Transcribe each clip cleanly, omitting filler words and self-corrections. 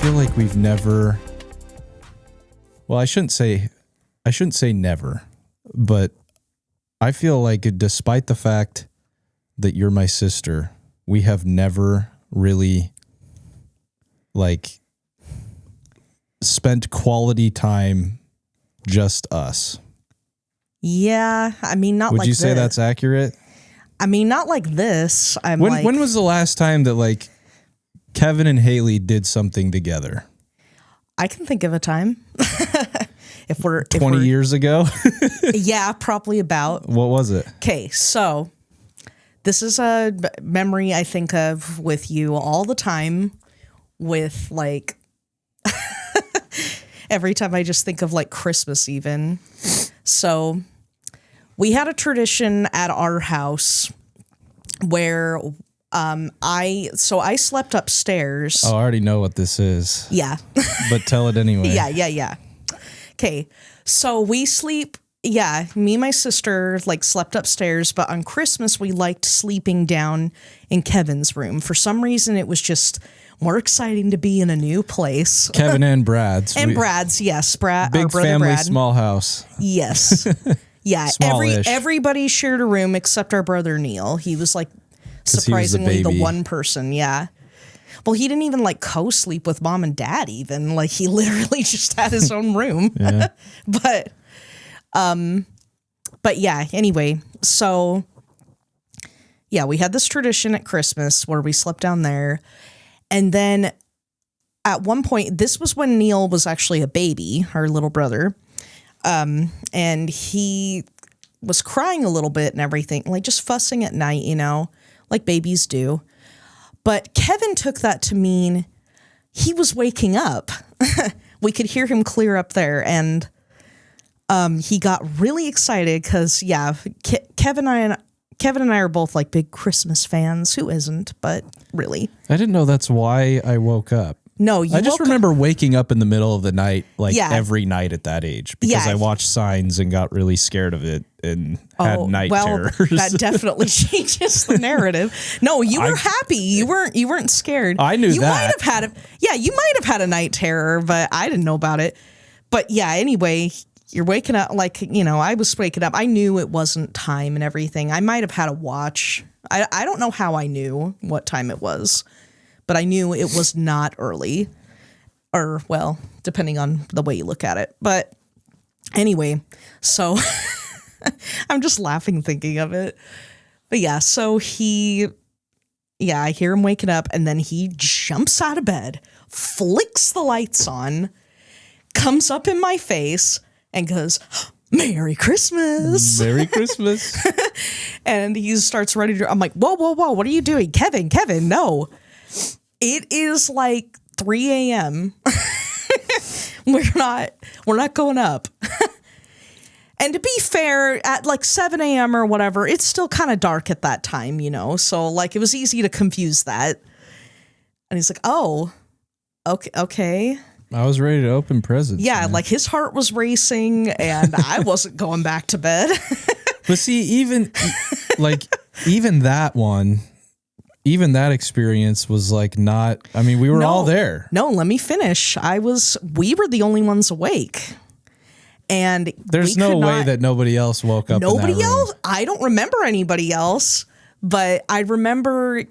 feel like we've never, well, I shouldn't say never, but I feel like despite the fact that you're my sister, we have never really like spent quality time just us. Yeah, I mean, not like this. Would you say that's accurate? I mean, not like this. When was the last time that like Kevin and Haley did something together? I can think of a time. If we're 20 years ago? Yeah, probably about. What was it? Okay, so this is a memory I think of with you all the time with like every time I just think of like Christmas even. So we had a tradition at our house where I slept upstairs. Oh, I already know what this is. Yeah. But tell it anyway. Yeah. Okay. So we sleep. Yeah. Me and my sister like slept upstairs, but on Christmas we liked sleeping down in Kevin's room. For some reason, it was just more exciting to be in a new place. Kevin and Brad's. Brad's, yes. Brad, big our brother family, Brad. small house. Yes. Yeah. Smallish. Everybody shared a room except our brother Neil. He was like surprisingly the one person. Yeah. Well, he didn't even like co-sleep with mom and dad even. Like he literally just had his own room. Yeah. But yeah, anyway, so yeah, we had this tradition at Christmas where we slept down there. And then at one point, this was when Neil was actually a baby, our little brother. And he was crying a little bit and everything, like just fussing at night, you know, like babies do. But Kevin took that to mean he was waking up. We could hear him clear up there. And he got really excited because, yeah, Kevin and I are both like big Christmas fans. Who isn't? But really. I didn't know that's why I woke up. No, I just remember waking up in the middle of the night, like every night at that age, because I watched Signs and got really scared of it and had night terrors. That definitely changes the narrative. No, you were happy. You weren't scared. I knew you that. Might have had you might have had a night terror, but I didn't know about it. But yeah, anyway, you're waking up like, you know, I was waking up. I knew it wasn't time and everything. I might have had a watch. I don't know how I knew what time it was. But I knew it was not early, or, well, depending on the way you look at it. But anyway, so I'm just laughing thinking of it. But yeah, so I hear him waking up, and then he jumps out of bed, flicks the lights on, comes up in my face, and goes, "Merry Christmas." Merry Christmas. And he starts ready to, I'm like, whoa, what are you doing? Kevin, no. It is like 3 a.m. We're not going up. And to be fair, at like 7 a.m. or whatever, it's still kind of dark at that time, you know? So like it was easy to confuse that. And he's like, oh, okay. I was ready to open presents. Yeah, man. like his heart was racing and I wasn't going back to bed. But see, even that experience was like not, I mean, we were all there. No, let me finish. We were the only ones awake. And there's no way that nobody else woke up. Nobody else? I don't remember anybody else, but I remember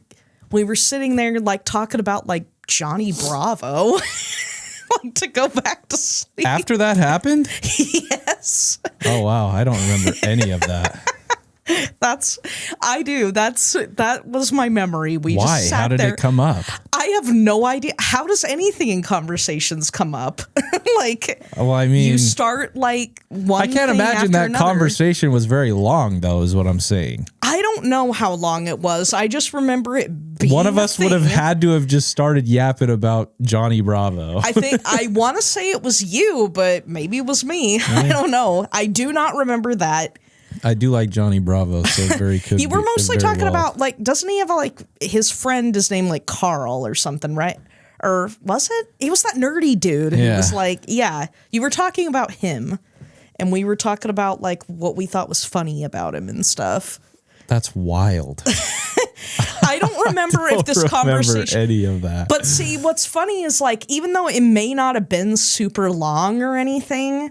we were sitting there like talking about like Johnny Bravo like to go back to sleep. After that happened? Yes. Oh, wow. I don't remember any of that. That was my memory. Why? Just sat How did it come up? I have no idea. How does anything in conversations come up? Like, well, I mean, you start like one. I can't imagine that conversation was very long, though, is what I'm saying. I don't know how long it was. I just remember it being one of us would have had to have just started yapping about Johnny Bravo. I want to say it was you, but maybe it was me. I don't know. I do not remember that. I do like Johnny Bravo, so very could. You were mostly talking about, like, doesn't he have, like, his friend is named, like, Carl or something, right? Or was it? He was that nerdy dude who was like, yeah, you were talking about him. And we were talking about, like, what we thought was funny about him and stuff. That's wild. I don't remember if this conversation any of that. But see, what's funny is like, even though it may not have been super long or anything,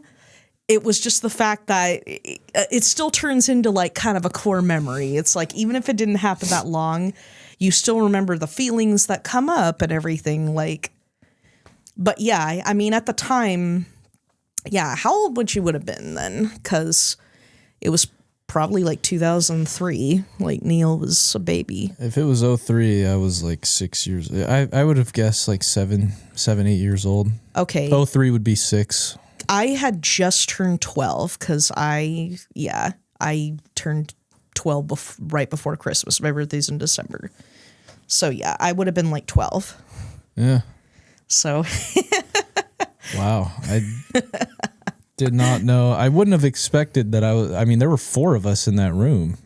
it was just the fact that it still turns into like kind of a core memory. It's like, even if it didn't happen that long, you still remember the feelings that come up and everything. Like, but yeah, I mean, at the time, yeah, how old would you would have been then? Because it was probably like 2003. Like Neil was a baby. If it was 2003, I was like 6 years. I would have guessed like 8 years old. Okay. 2003 would be 6. I had just turned 12 because I turned 12 right before Christmas. My birthday's in December. So yeah, I would have been like 12. Yeah. So. Wow. I did not know. I wouldn't have expected that I mean, there were 4 of us in that room.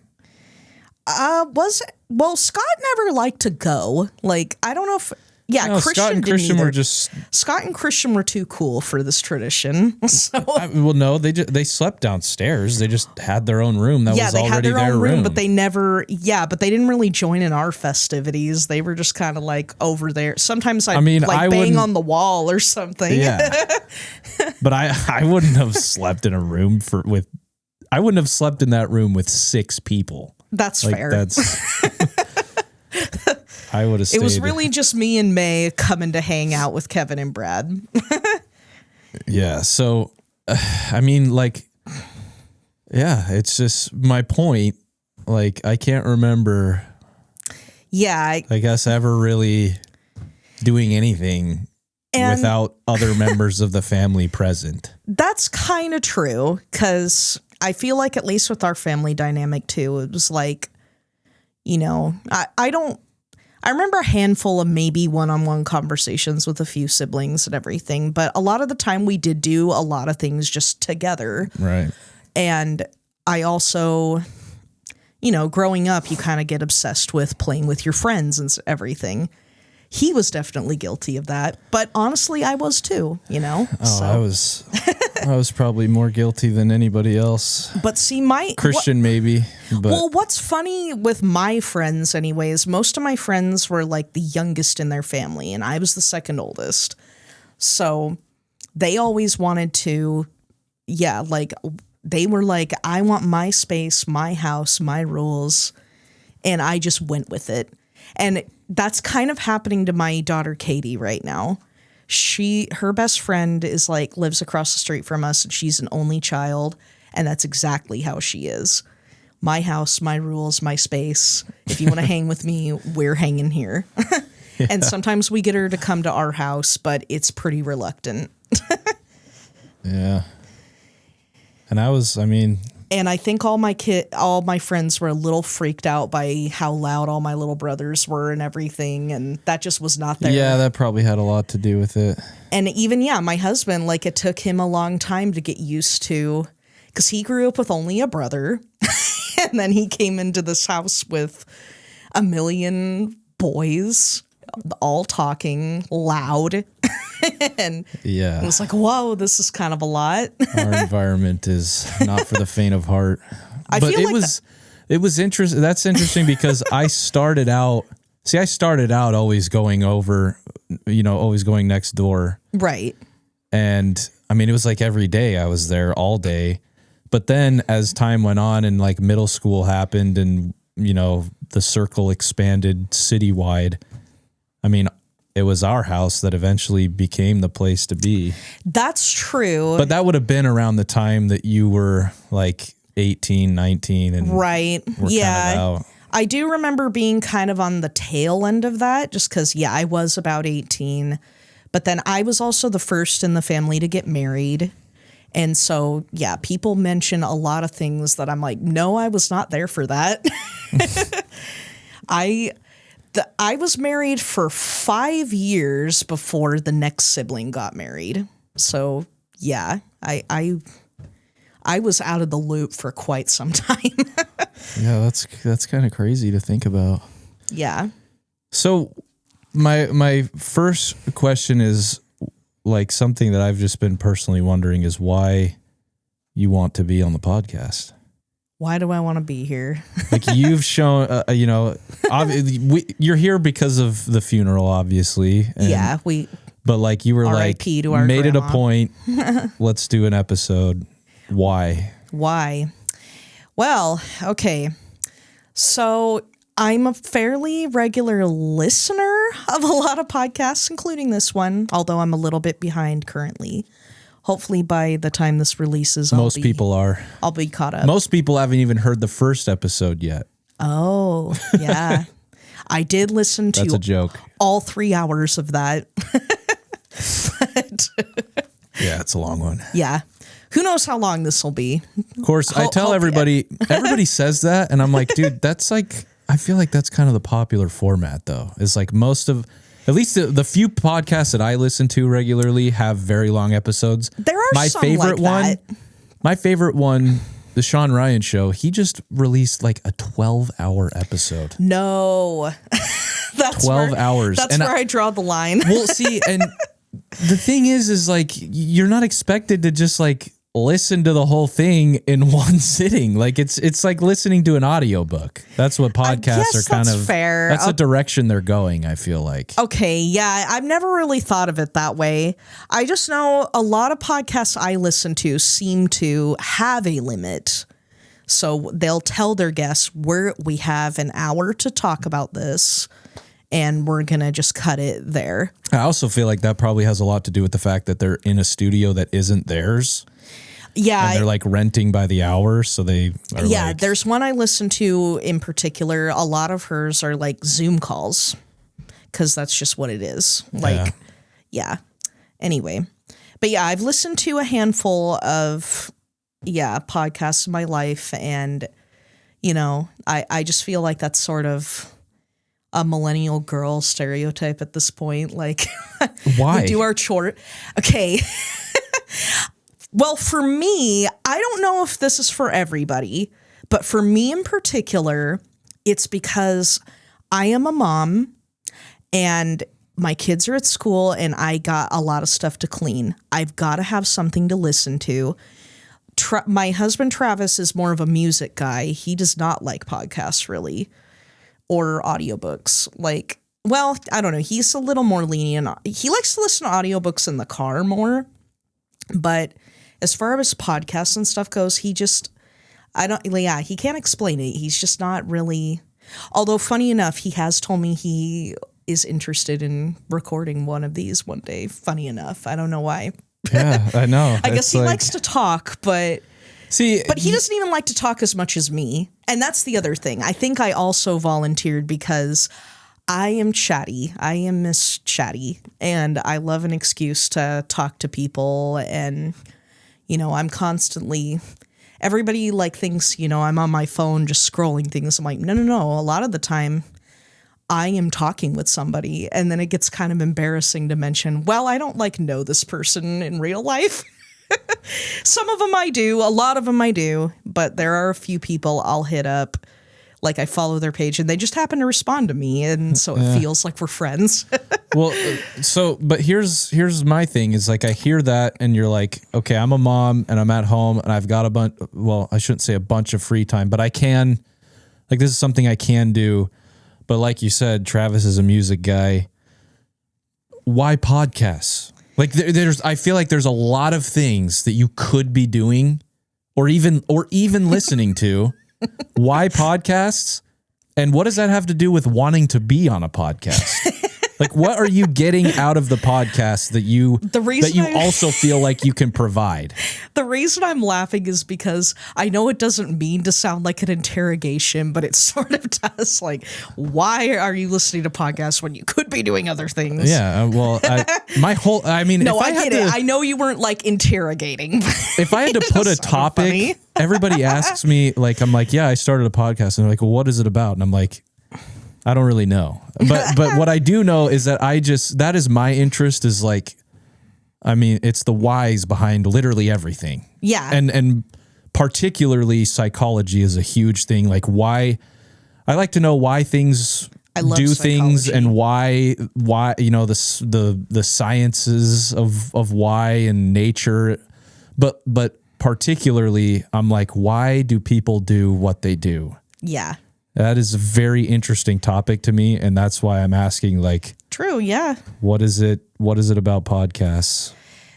Well, Scott never liked to go. Like, I don't know if, yeah, No, Christian Scott and didn't Christian either. were just. Scott and Christian were too cool for this tradition. So. Well, no, they slept downstairs. They just had their own room. That was they already had their their own room, room. but they never, but they didn't really join in our festivities. They were just kind of like over there. Sometimes I mean, like I bang wouldn't- on the wall or something. Yeah. But I wouldn't have slept in a room I wouldn't have slept in that room with 6 people. That's Like, fair. I would have stayed. It was really just me and May coming to hang out with Kevin and Brad. Yeah. So, I mean, like, yeah, it's just my point. Like, I can't remember, Yeah. I guess, ever really doing anything And- without other members of the family present. That's kind of true, because I feel like, at least with our family dynamic too, it was like, I remember a handful of maybe one-on-one conversations with a few siblings and everything, but a lot of the time we did do a lot of things just together. Right. And I also, growing up, you kind of get obsessed with playing with your friends and everything. He was definitely guilty of that, but honestly, I was too, Oh, I was probably more guilty than anybody else. But see, Christian, maybe. But well, what's funny with my friends, anyways, most of my friends were like the youngest in their family, and I was the second oldest. So they always wanted to, they were like, I want my space, my house, my rules. And I just went with it. And that's kind of happening to my daughter, Katie, right now. Her best friend is lives across the street from us, and she's an only child. And that's exactly how she is. My house, my rules, my space. If you want to hang with me, we're hanging here. Yeah. And sometimes we get her to come to our house, but it's pretty reluctant. Yeah. And and I think all my friends were a little freaked out by how loud all my little brothers were and everything, and that just was not there. Yeah, that probably had a lot to do with it. And even my husband, it took him a long time to get used to, because he grew up with only a brother, and then he came into this house with a million boys, all talking loud. And yeah, it was like, whoa, this is kind of a lot. Our environment is not for the faint of heart. I but feel like it was interesting. That's interesting because I started out always going over, always going next door. Right. And it was like every day I was there all day. But then as time went on and middle school happened and, the circle expanded citywide, it was our house that eventually became the place to be. That's true. But that would have been around the time that you were 18, 19. And right. Yeah. Kind of out. I do remember being kind of on the tail end of that just because, I was about 18. But then I was also the first in the family to get married. And so, people mention a lot of things that I'm like, no, I was not there for that. I was married for 5 years before the next sibling got married. So, I was out of the loop for quite some time. Yeah, that's kind of crazy to think about. Yeah. So, my first question is something that I've just been personally wondering is why you want to be on the podcast. Why do I want to be here? Like you've shown, you're here because of the funeral, obviously. Yeah, But like you were like, to our made grandma. it a point. Let's do an episode. Why? Well, okay. So I'm a fairly regular listener of a lot of podcasts, including this one, although I'm a little bit behind currently. Hopefully by the time this releases, Most people are. I'll be caught up. Most people haven't even heard the first episode yet. Oh, yeah. I did listen to That's a joke. all 3 hours of that. But, Yeah, it's a long one. yeah. Who knows how long this will be? Of course, I tell everybody says that, and I'm like, dude, that's like, I feel like that's kind of the popular format, though. It's like at least the few podcasts that I listen to regularly have very long episodes. There are some like that. My favorite one, the Sean Ryan Show, he just released like a 12-hour episode. No. That's 12 hours. That's where I draw the line. Well, see, and the thing is like, you're not expected to just like listen to the whole thing in one sitting. Like it's like listening to an audiobook. That's what podcasts are kind of fair. That's the direction they're going, I feel like. Okay, yeah, I've never really thought of it that way. I just know a lot of podcasts I listen to seem to have a limit. So they'll tell their guests, we have an hour to talk about this, and we're going to just cut it there. I also feel like that probably has a lot to do with the fact that they're in a studio that isn't theirs. Yeah. And they're like renting by the hour, so they are like, there's one I listen to in particular. A lot of hers are like Zoom calls because that's just what it is. Like, yeah. Anyway. But yeah, I've listened to a handful of, podcasts in my life. And, I just feel like that's sort of a millennial girl stereotype at this point. Like, why? We do our chore. Okay. Well, for me, I don't know if this is for everybody, but for me in particular, it's because I am a mom and my kids are at school and I got a lot of stuff to clean. I've got to have something to listen to. My husband, Travis, is more of a music guy. He does not like podcasts really or audiobooks. Like, well, I don't know. He's a little more lenient. He likes to listen to audiobooks in the car more, but as far as podcasts and stuff goes, he can't explain it. He's just not really, although funny enough, he has told me he is interested in recording one of these one day. Funny enough. I don't know why. Yeah, I know. I guess he likes to talk, but he doesn't even like to talk as much as me. And that's the other thing. I think I also volunteered because I am chatty. I am Miss Chatty, and I love an excuse to talk to people. And, I'm constantly, everybody like thinks, I'm on my phone just scrolling things. I'm like, no. A lot of the time I am talking with somebody, and then it gets kind of embarrassing to mention, well, I don't know this person in real life. Some of them I do, a lot of them I do, but there are a few people I'll hit up. Like I follow their page and they just happen to respond to me. And so it feels like we're friends. Well, but here's my thing is like, I hear that and you're like, okay, I'm a mom and I'm at home and I've got I shouldn't say a bunch of free time, but I can, like, this is something I can do. But like you said, Travis is a music guy. Why podcasts? Like I feel like there's a lot of things that you could be doing or even listening to. Why podcasts? And what does that have to do with wanting to be on a podcast? Like, what are you getting out of the podcast that you also feel like you can provide? The reason I'm laughing is because I know it doesn't mean to sound like an interrogation, but it sort of does. Like, why are you listening to podcasts when you could be doing other things? Yeah, well, I get it. I know you weren't like interrogating. If I had to put a topic, everybody asks me, like, I'm like, yeah, I started a podcast. And they're like, well, what is it about? And I'm like, I don't really know. But what I do know is that that is my interest is like, I mean, it's the whys behind literally everything. Yeah. And particularly psychology is a huge thing. Like why, I like to know why things do things and why, the sciences of why and nature. But particularly, I'm like, why do people do what they do? Yeah. That is a very interesting topic to me, and that's why I'm asking, like, True, yeah. what is it about podcasts?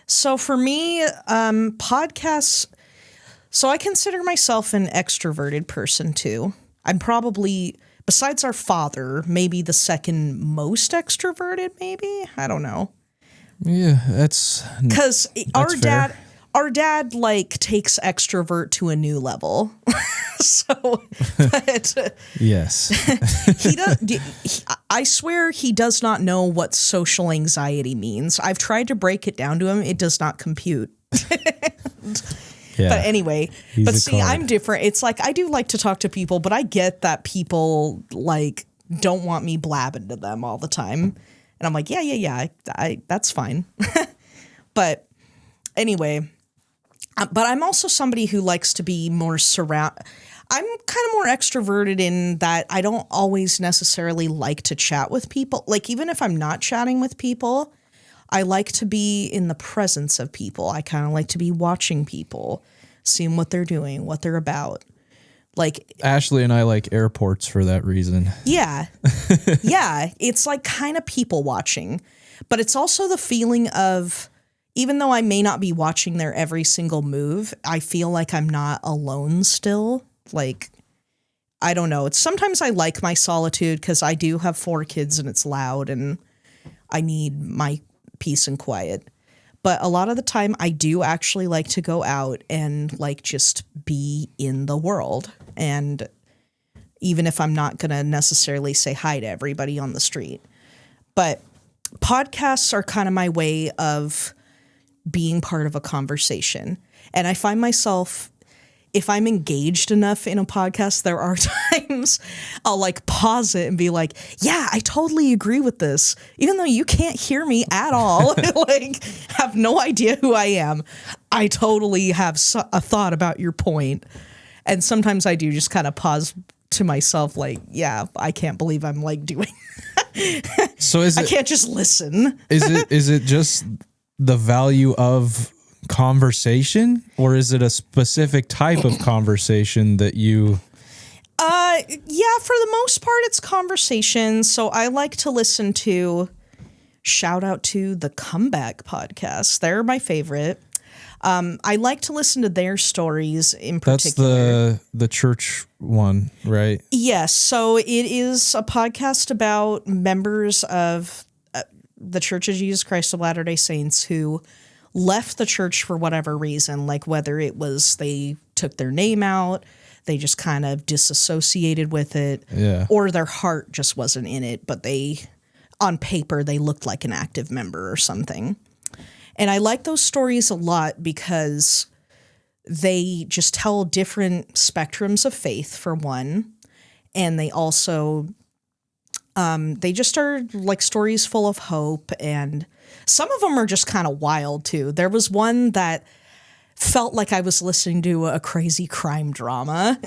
So for me, podcasts, so I consider myself an extroverted person too. I'm probably, besides our father, maybe the second most extroverted, maybe? I don't know. Yeah, that's Because fair. our dad like takes extrovert to a new level. So, but Yes. he does. I swear he does not know what social anxiety means. I've tried to break it down to him. It does not compute. Yeah. But anyway, He's but a see, card. I'm different. It's like I do like to talk to people, but I get that people like don't want me blabbing to them all the time. And I'm like, yeah, I that's fine. But anyway, but I'm also somebody who likes to be more I'm kind of more extroverted in that I don't always necessarily like to chat with people. Like even if I'm not chatting with people, I like to be in the presence of people. I kind of like to be watching people, seeing what they're doing, what they're about. Like Ashley and I like airports for that reason. yeah. Yeah, it's like kind of people watching. But it's also the feeling of even though I may not be watching their every single move, I feel like I'm not alone still. Like, I don't know. It's sometimes I like my solitude because I do have 4 kids and it's loud and I need my peace and quiet. But a lot of the time I do actually like to go out and like just be in the world. And even if I'm not going to necessarily say hi to everybody on the street. But podcasts are kind of my way of being part of a conversation. And I find myself, if I'm engaged enough in a podcast, there are times I'll like pause it and be like, yeah, I totally agree with this. Even though you can't hear me at all, like have no idea who I am. I totally have a thought about your point. And sometimes I do just kind of pause to myself like, yeah, I can't believe I'm like doing So I can't just listen. is it just the value of conversation, or is it a specific type of conversation that you Yeah, for the most part it's conversation. So I like to listen to, shout out to the Comeback podcast. They're my favorite. I like to listen to their stories in particular. That's the church one, right? Yes. So it is a podcast about members of the Church of Jesus Christ of Latter-day Saints who left the church for whatever reason, like whether it was they took their name out, they just kind of disassociated with it, Yeah. or their heart just wasn't in it, but they, on paper, they looked like an active member or something. And I like those stories a lot because they just tell different spectrums of faith, for one, and they also they just are like stories full of hope, and some of them are just kind of wild too. There was one that felt like I was listening to a crazy crime drama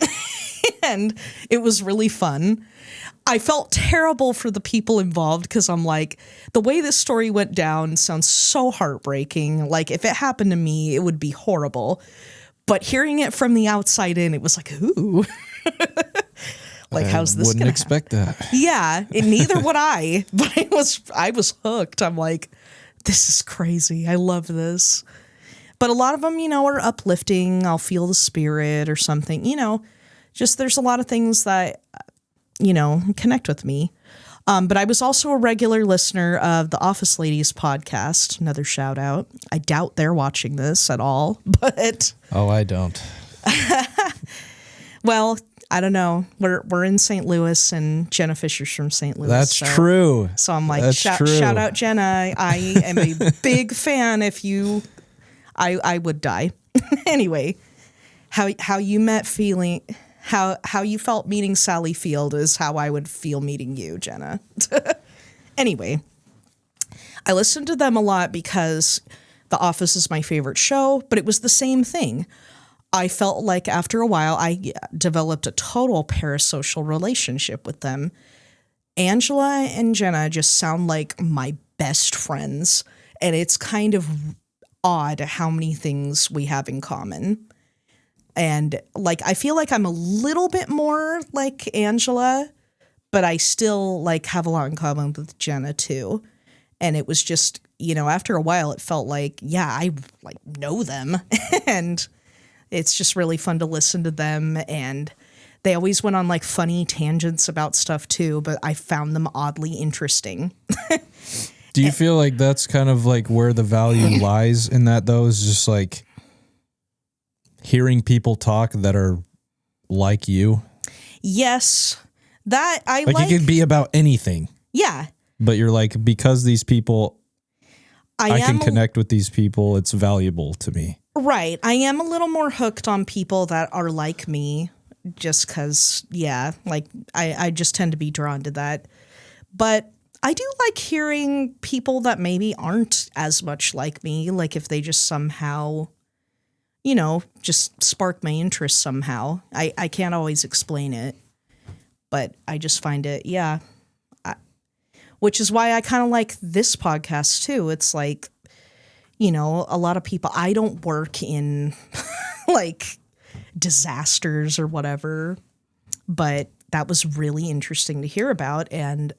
and it was really fun. I felt terrible for the people involved because I'm like, the way this story went down sounds so heartbreaking. Like if it happened to me, it would be horrible. But hearing it from the outside in, it was like, ooh. Like, how's this Wouldn't gonna expect that. Yeah, and neither would I, but I was hooked. I'm like, this is crazy. I love this. But a lot of them, are uplifting. I'll feel the spirit or something, just there's a lot of things that, connect with me. But I was also a regular listener of the Office Ladies podcast. Another shout out. I doubt they're watching this at all, but. Oh, I don't. Well, I don't know. We're in St. Louis, and Jenna Fisher's from St. Louis. That's true. So I'm like, That's shout true. out Jenna. I am a big fan. I would die. Anyway, how you met feeling, how you felt meeting Sally Field is how I would feel meeting you, Jenna. Anyway, I listened to them a lot because The Office is my favorite show, but it was the same thing. I felt like after a while, I developed a total parasocial relationship with them. Angela and Jenna just sound like my best friends, and it's kind of odd how many things we have in common. And like, I feel like I'm a little bit more like Angela, but I still like have a lot in common with Jenna too. And it was just, after a while it felt like, yeah, I like know them and it's just really fun to listen to them. And they always went on like funny tangents about stuff too, but I found them oddly interesting. Do you feel like that's kind of like where the value lies in that though, is just like hearing people talk that are like you? Yes. That I like. It could be about anything. Yeah. But you're like, because these people, I can connect with these people, it's valuable to me. Right. I am a little more hooked on people that are like me just because, like I just tend to be drawn to that. But I do like hearing people that maybe aren't as much like me, like if they just somehow, just spark my interest somehow. I can't always explain it, but I just find it, which is why I kind of like this podcast too. It's like, a lot of people, I don't work in like disasters or whatever, but that was really interesting to hear about. And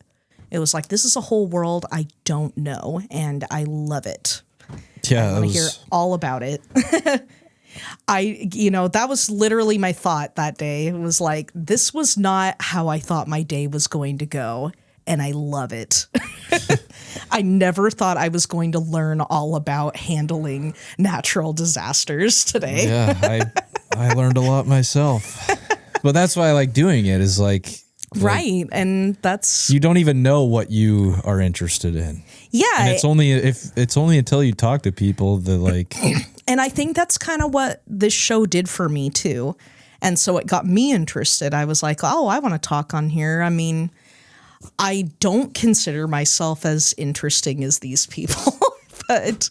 it was like, this is a whole world I don't know, and I love it. Yeah. I want to hear all about it. That was literally my thought that day. It was like, this was not how I thought my day was going to go, and I love it. I never thought I was going to learn all about handling natural disasters today. Yeah, I learned a lot myself. But that's why I like doing it, is like right. And that's, you don't even know what you are interested in. Yeah. And it's only until you talk to people that like. And I think that's kind of what this show did for me too. And so it got me interested. I was like, oh, I want to talk on here. I mean, I don't consider myself as interesting as these people, but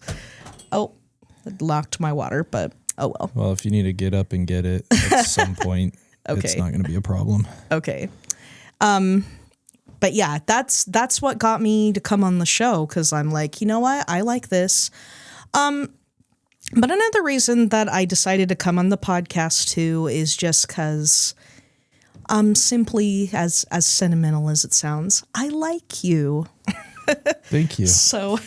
I locked my water, but oh well. Well, if you need to get up and get it at some point, it's not going to be a problem. Okay. But yeah, that's what got me to come on the show, because I'm like, you know what? I like this. But another reason that I decided to come on the podcast too is just because simply, as sentimental as it sounds, I like you. Thank you. So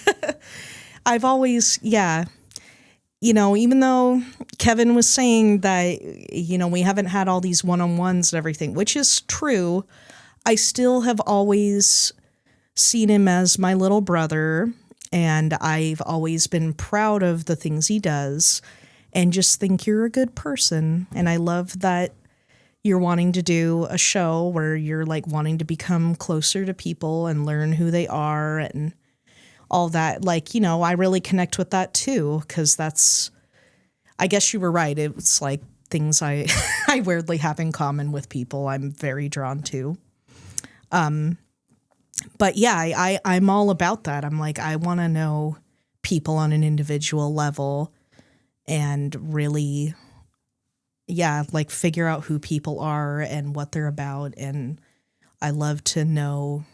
I've always, even though Kevin was saying that, we haven't had all these one-on-ones and everything, which is true, I still have always seen him as my little brother, and I've always been proud of the things he does and just think you're a good person. And I love that you're wanting to do a show where you're like wanting to become closer to people and learn who they are and all that. Like, I really connect with that too, because I guess you were right. It's like things I weirdly have in common with people I'm very drawn to. But yeah, I'm all about that. I'm like, I want to know people on an individual level and really, like figure out who people are and what they're about. And I love to know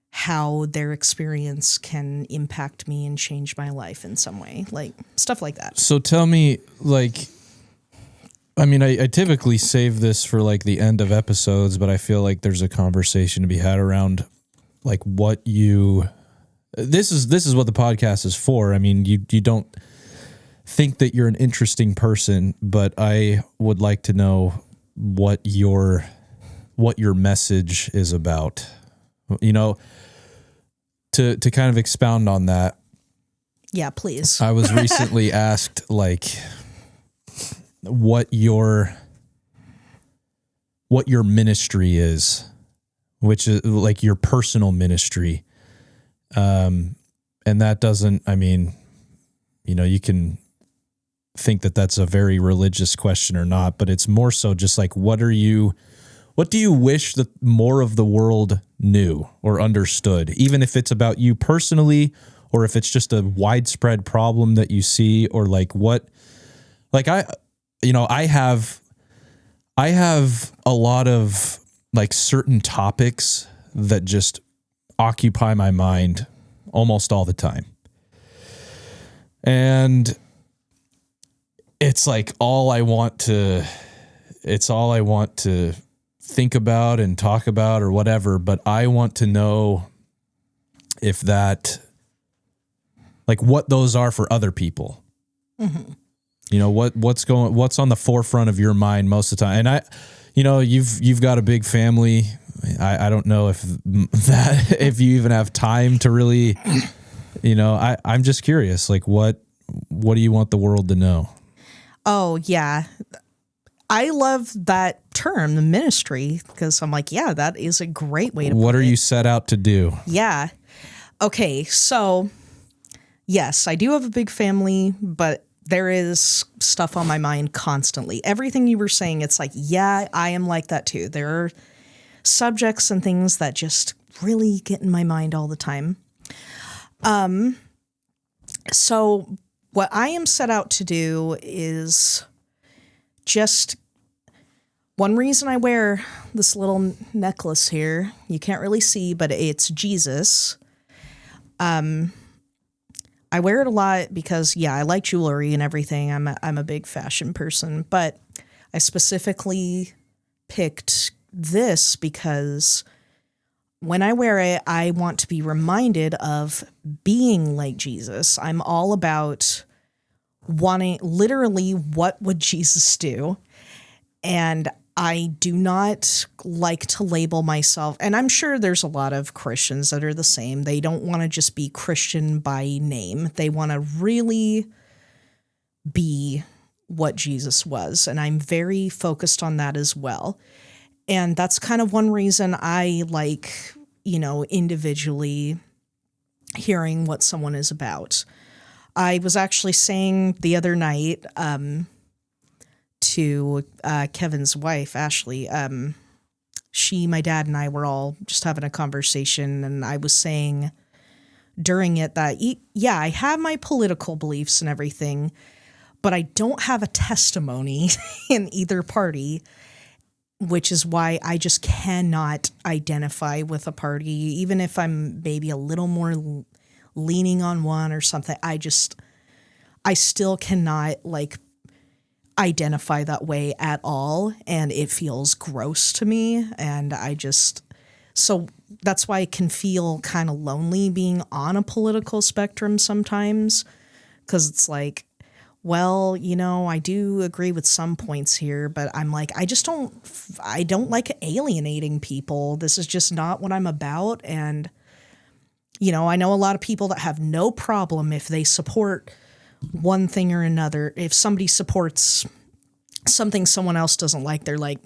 how their experience can impact me and change my life in some way, like stuff like that. So tell me, like, I mean, I typically save this for like the end of episodes, but I feel like there's a conversation to be had around like this is what the podcast is for. I mean, you don't think that you're an interesting person, but I would like to know what your message is about, to kind of expound on that. Yeah, please. I was recently asked like what your ministry is, which is like your personal ministry. And that doesn't, I mean, you can think that that's a very religious question or not, but it's more so just like, what do you wish that more of the world knew or understood, even if it's about you personally, or if it's just a widespread problem that you see, or like what, like I have a lot of like certain topics that just occupy my mind almost all the time. And it's like all I want to think about and talk about or whatever, but I want to know if that, like what those are for other people. Mm-hmm. You know, what's on the forefront of your mind most of the time. And you've got a big family. I don't know if you even have time to really, I'm just curious, like what do you want the world to know? Oh yeah. I love that term, the ministry, because I'm like, yeah, that is a great way to put it. What are you set out to do? Yeah. Okay. So yes, I do have a big family, but there is stuff on my mind constantly. Everything you were saying, it's like, yeah, I am like that too. There are subjects and things that just really get in my mind all the time. So what I am set out to do is just one reason I wear this little necklace here. You can't really see, but it's Jesus. I wear it a lot because, yeah, I like jewelry and everything. I'm a big fashion person, but I specifically picked this because when I wear it, I want to be reminded of being like Jesus. I'm all about wanting, literally, what would Jesus do? And I do not like to label myself, and I'm sure there's a lot of Christians that are the same. They don't want to just be Christian by name. They want to really be what Jesus was, and I'm very focused on that as well. And that's kind of one reason I like, individually hearing what someone is about. I was actually saying the other night, to Kevin's wife, Ashley. My dad and I were all just having a conversation, and I was saying during it that, yeah, I have my political beliefs and everything, but I don't have a testimony in either party, which is why I just cannot identify with a party, even if I'm maybe a little more leaning on one or something. I still cannot identify that way at all, and it feels gross to me, and so that's why I can feel kind of lonely being on a political spectrum sometimes, because it's like, well, I do agree with some points here, but I'm like, I don't like alienating people. This is just not what I'm about. And I know a lot of people that have no problem if they support one thing or another. If somebody supports something someone else doesn't like, they're like,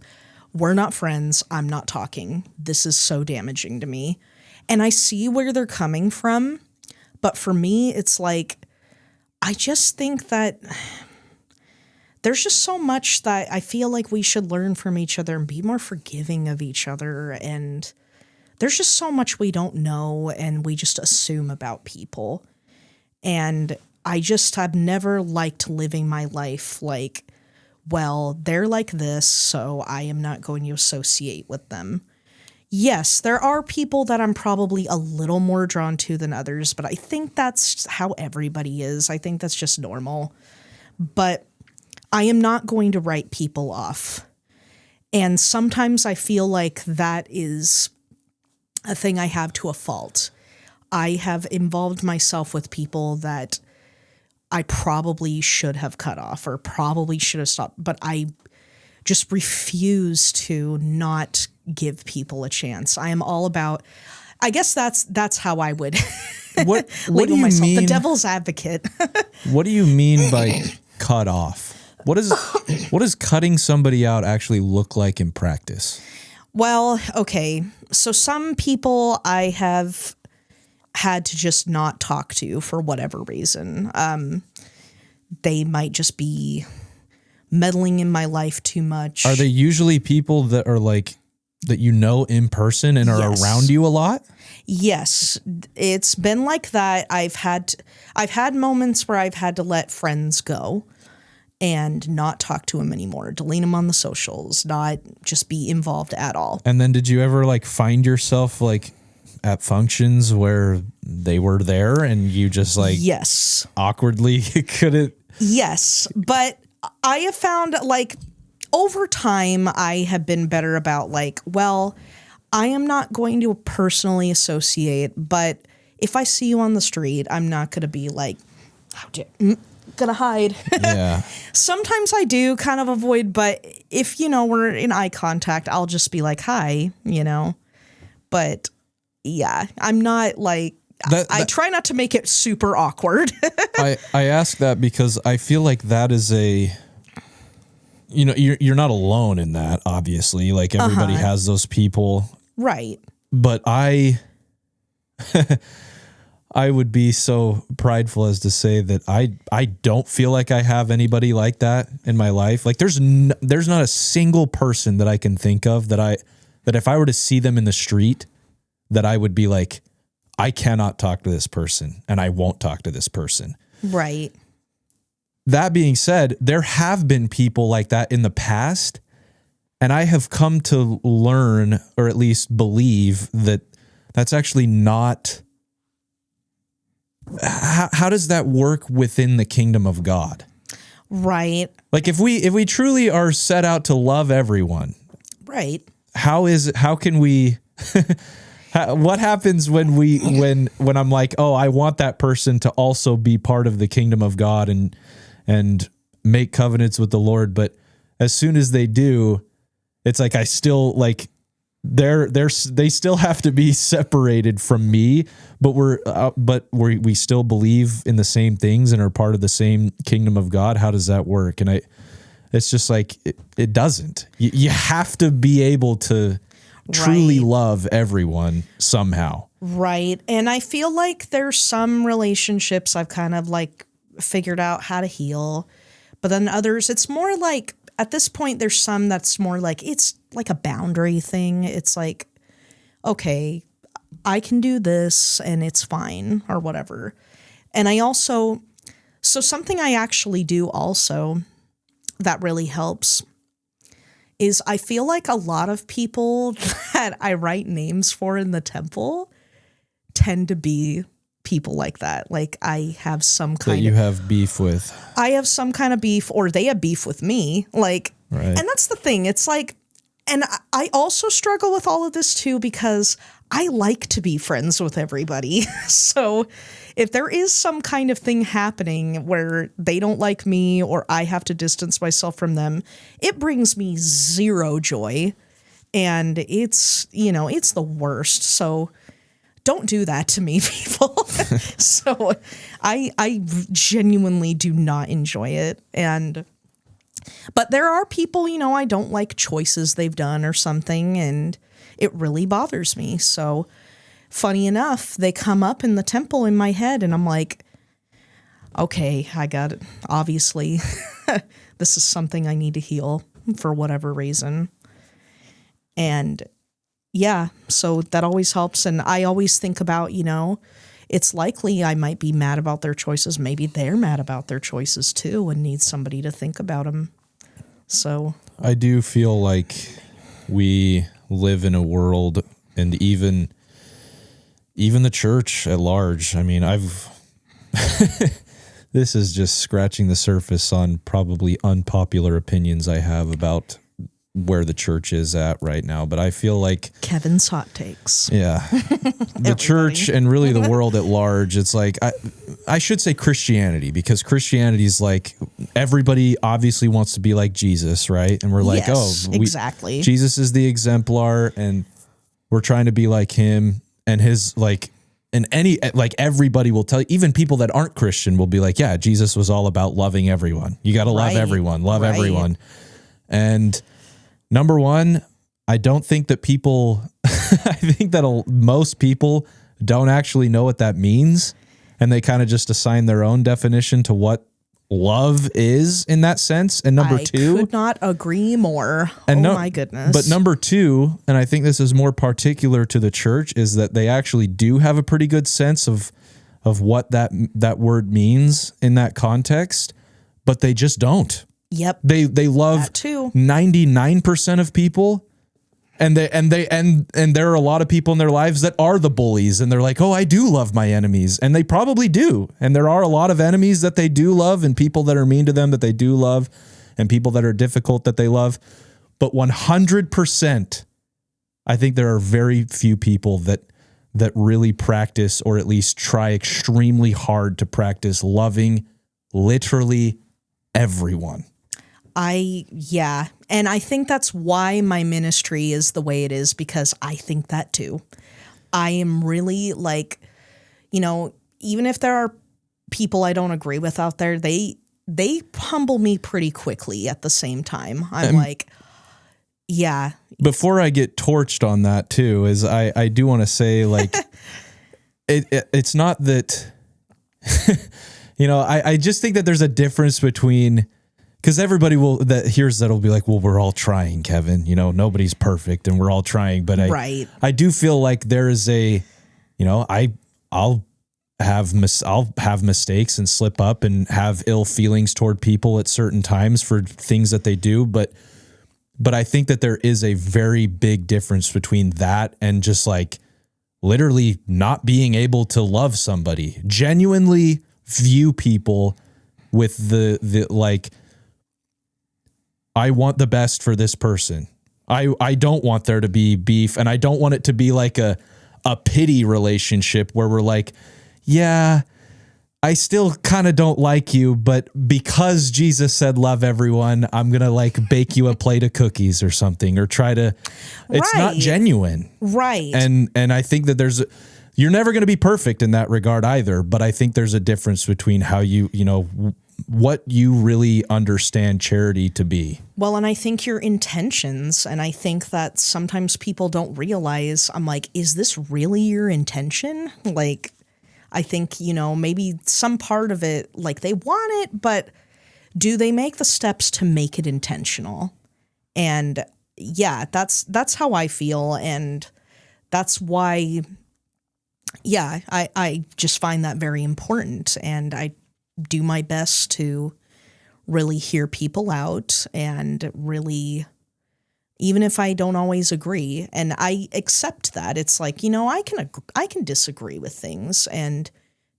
we're not friends. I'm not talking. This is so damaging to me. And I see where they're coming from. But for me, it's like, I just think that there's just so much that I feel like we should learn from each other and be more forgiving of each other. And there's just so much we don't know and we just assume about people. And I've never liked living my life like, well, they're like this, so I am not going to associate with them. Yes, there are people that I'm probably a little more drawn to than others, but I think that's how everybody is. I think that's just normal. But I am not going to write people off. And sometimes I feel like that is a thing I have to a fault. I have involved myself with people that I probably should have cut off or probably should have stopped, but I just refuse to not give people a chance. I am all about, I guess that's how I would what label do you myself, mean, the devil's advocate. What do you mean by cut off? What does cutting somebody out actually look like in practice? Well, okay. So some people I have had to just not talk to for whatever reason. They might just be meddling in my life too much. Are they usually people that are like, that in person and are around you a lot? Yes, it's been like that. I've had moments where I've had to let friends go and not talk to them anymore, delete them on the socials, not just be involved at all. And then did you ever find yourself at functions where they were there and you just yes, awkwardly couldn't? Yes, but I have found like over time, I have been better about like, well, I am not going to personally associate, but if I see you on the street, I'm not going to be like, gonna hide. Yeah. Sometimes I do kind of avoid, but if, we're in eye contact, I'll just be like, hi, but yeah, I'm not like, I try not to make it super awkward. I ask that because I feel like that is you're not alone in that, obviously. Like everybody has those people. Right. But I would be so prideful as to say that I don't feel like I have anybody like that in my life. Like there's not a single person that I can think of that if I were to see them in the street, that I would be like, I cannot talk to this person and I won't talk to this person. Right. That being said, there have been people like that in the past, and I have come to learn, or at least believe, that that's actually not. How does that work within the kingdom of God? Right. Like if we truly are set out to love everyone, right? How can we? What happens when I'm like, oh, I want that person to also be part of the kingdom of God and make covenants with the Lord, but as soon as they do, it's like I still like they still have to be separated from me, but we still believe in the same things and are part of the same kingdom of God. How does that work? And it's just like it doesn't. You have to be able to truly love everyone somehow. Right. And I feel like there's some relationships I've kind of like figured out how to heal, but then others, it's more like at this point, there's some that's more like, it's like a boundary thing. It's like, okay, I can do this and it's fine or whatever. And I also, so something I actually do also that really helps is I feel like a lot of people that I write names for in the temple tend to be people like that. Like I have some kind that you have beef with. I have some kind of beef, or they have beef with me. Like, right. And that's the thing. It's like, and I also struggle with all of this too, because I like to be friends with everybody. So if there is some kind of thing happening where they don't like me or I have to distance myself from them, it brings me zero joy. And it's, it's the worst. So don't do that to me, people. So I genuinely do not enjoy it. But there are people, I don't like choices they've done or something, and it really bothers me. So funny enough, they come up in the temple in my head and I'm like, okay, I got it. Obviously, this is something I need to heal for whatever reason. And yeah, so that always helps. And I always think about, it's likely I might be mad about their choices. Maybe they're mad about their choices too and need somebody to think about them. So I do feel like we live in a world, and even the church at large. I mean, this is just scratching the surface on probably unpopular opinions I have about where the church is at right now, but I feel like Kevin's hot takes. Yeah. The church and really the world at large, it's like, I should say Christianity, because Christianity is like, everybody obviously wants to be like Jesus, right? And we're like, yes, exactly. Jesus is the exemplar and we're trying to be like him, and his like, and everybody will tell you, even people that aren't Christian will be like, yeah, Jesus was all about loving everyone. You got to love everyone, love everyone. And number one, I don't think that I think that most people don't actually know what that means, and they kind of just assign their own definition to what love is in that sense. And number two, I could not agree more. And my goodness. But number two, and I think this is more particular to the church, is that they actually do have a pretty good sense of what that word means in that context, but they just don't. Yep. They love 99% of people, And there are a lot of people in their lives that are the bullies, and they're like, oh, I do love my enemies. And they probably do. And there are a lot of enemies that they do love, and people that are mean to them that they do love, and people that are difficult that they love. But 100%, I think there are very few people that really practice, or at least try extremely hard to practice loving literally everyone. And I think that's why my ministry is the way it is, because I think that too. I am really like, even if there are people I don't agree with out there, they humble me pretty quickly at the same time. I'm like, yeah. Before I get torched on that too, is I do want to say, like, it's not that, I just think that there's a difference between, because everybody will be like, well, we're all trying, Kevin. Nobody's perfect, and we're all trying. But I do feel like there is I'll have mistakes and slip up and have ill feelings toward people at certain times for things that they do. But I think that there is a very big difference between that and just like literally not being able to love somebody, genuinely view people with the like, I want the best for this person. I don't want there to be beef, and I don't want it to be like a pity relationship where we're like, yeah, I still kind of don't like you, but because Jesus said love everyone, I'm going to like bake you a plate of cookies or something, or try to, it's not genuine. Right. And I think that you're never going to be perfect in that regard either, but I think there's a difference between how what you really understand charity to be. Well, and I think your intentions, and I think that sometimes people don't realize, I'm like, is this really your intention? Like, I think, maybe some part of it, like they want it, but do they make the steps to make it intentional? And yeah, that's how I feel. And that's why, yeah, I just find that very important. And I do my best to really hear people out, and really, even if I don't always agree, and I accept that. It's like, I can disagree with things, and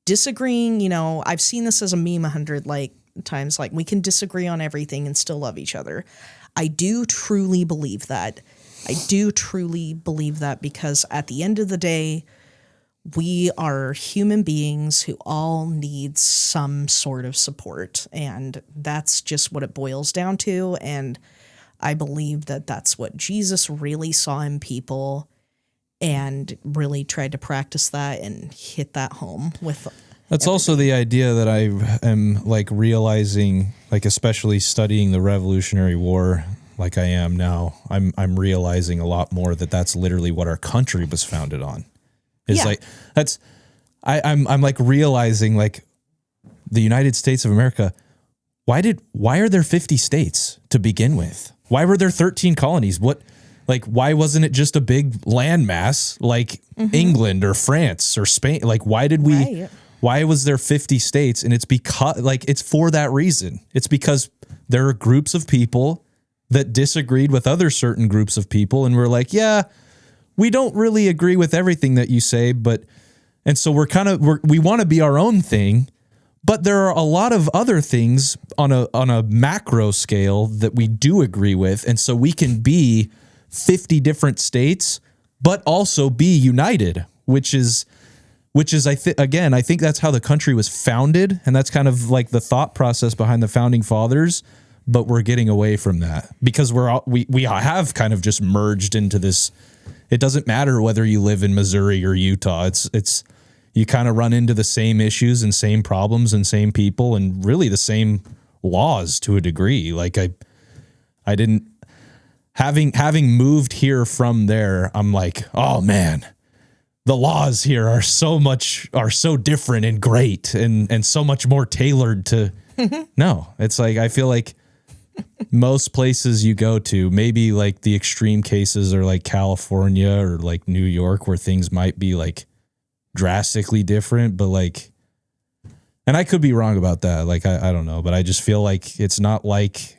disagreeing, I've seen this as a meme 100 times, like we can disagree on everything and still love each other. I do truly believe that. Because at the end of the day, we are human beings who all need some sort of support, and that's just what it boils down to. And I believe that that's what Jesus really saw in people, and really tried to practice that and hit that home with. That's everything. Also the idea that I am like realizing, like especially studying the Revolutionary War, like I am now. I'm realizing a lot more that that's literally what our country was founded on. It's like I'm like realizing, like, the United States of America. Why are there 50 states to begin with? Why were there 13 colonies? Why wasn't it just a big landmass like England or France or Spain? Like, why was there 50 states? And it's because, like, it's for that reason. It's because there are groups of people that disagreed with other certain groups of people, and we're like, yeah, we don't really agree with everything that you say, and so we want to be our own thing, but there are a lot of other things on a macro scale that we do agree with, and so we can be 50 different states, but also be united, which is I think that's how the country was founded, and that's kind of like the thought process behind the founding fathers. But we're getting away from that because we have kind of just merged into this. It doesn't matter whether you live in Missouri or Utah. It's you kind of run into the same issues and same problems and same people and really the same laws to a degree. Like I didn't having moved here from there, I'm like, oh man, the laws here are so different and great and so much more tailored to. No, it's like I feel like most places you go to, maybe like the extreme cases are like California or like New York, where things might be like drastically different, but like, and I could be wrong about that. Like, I don't know, but I just feel like it's not like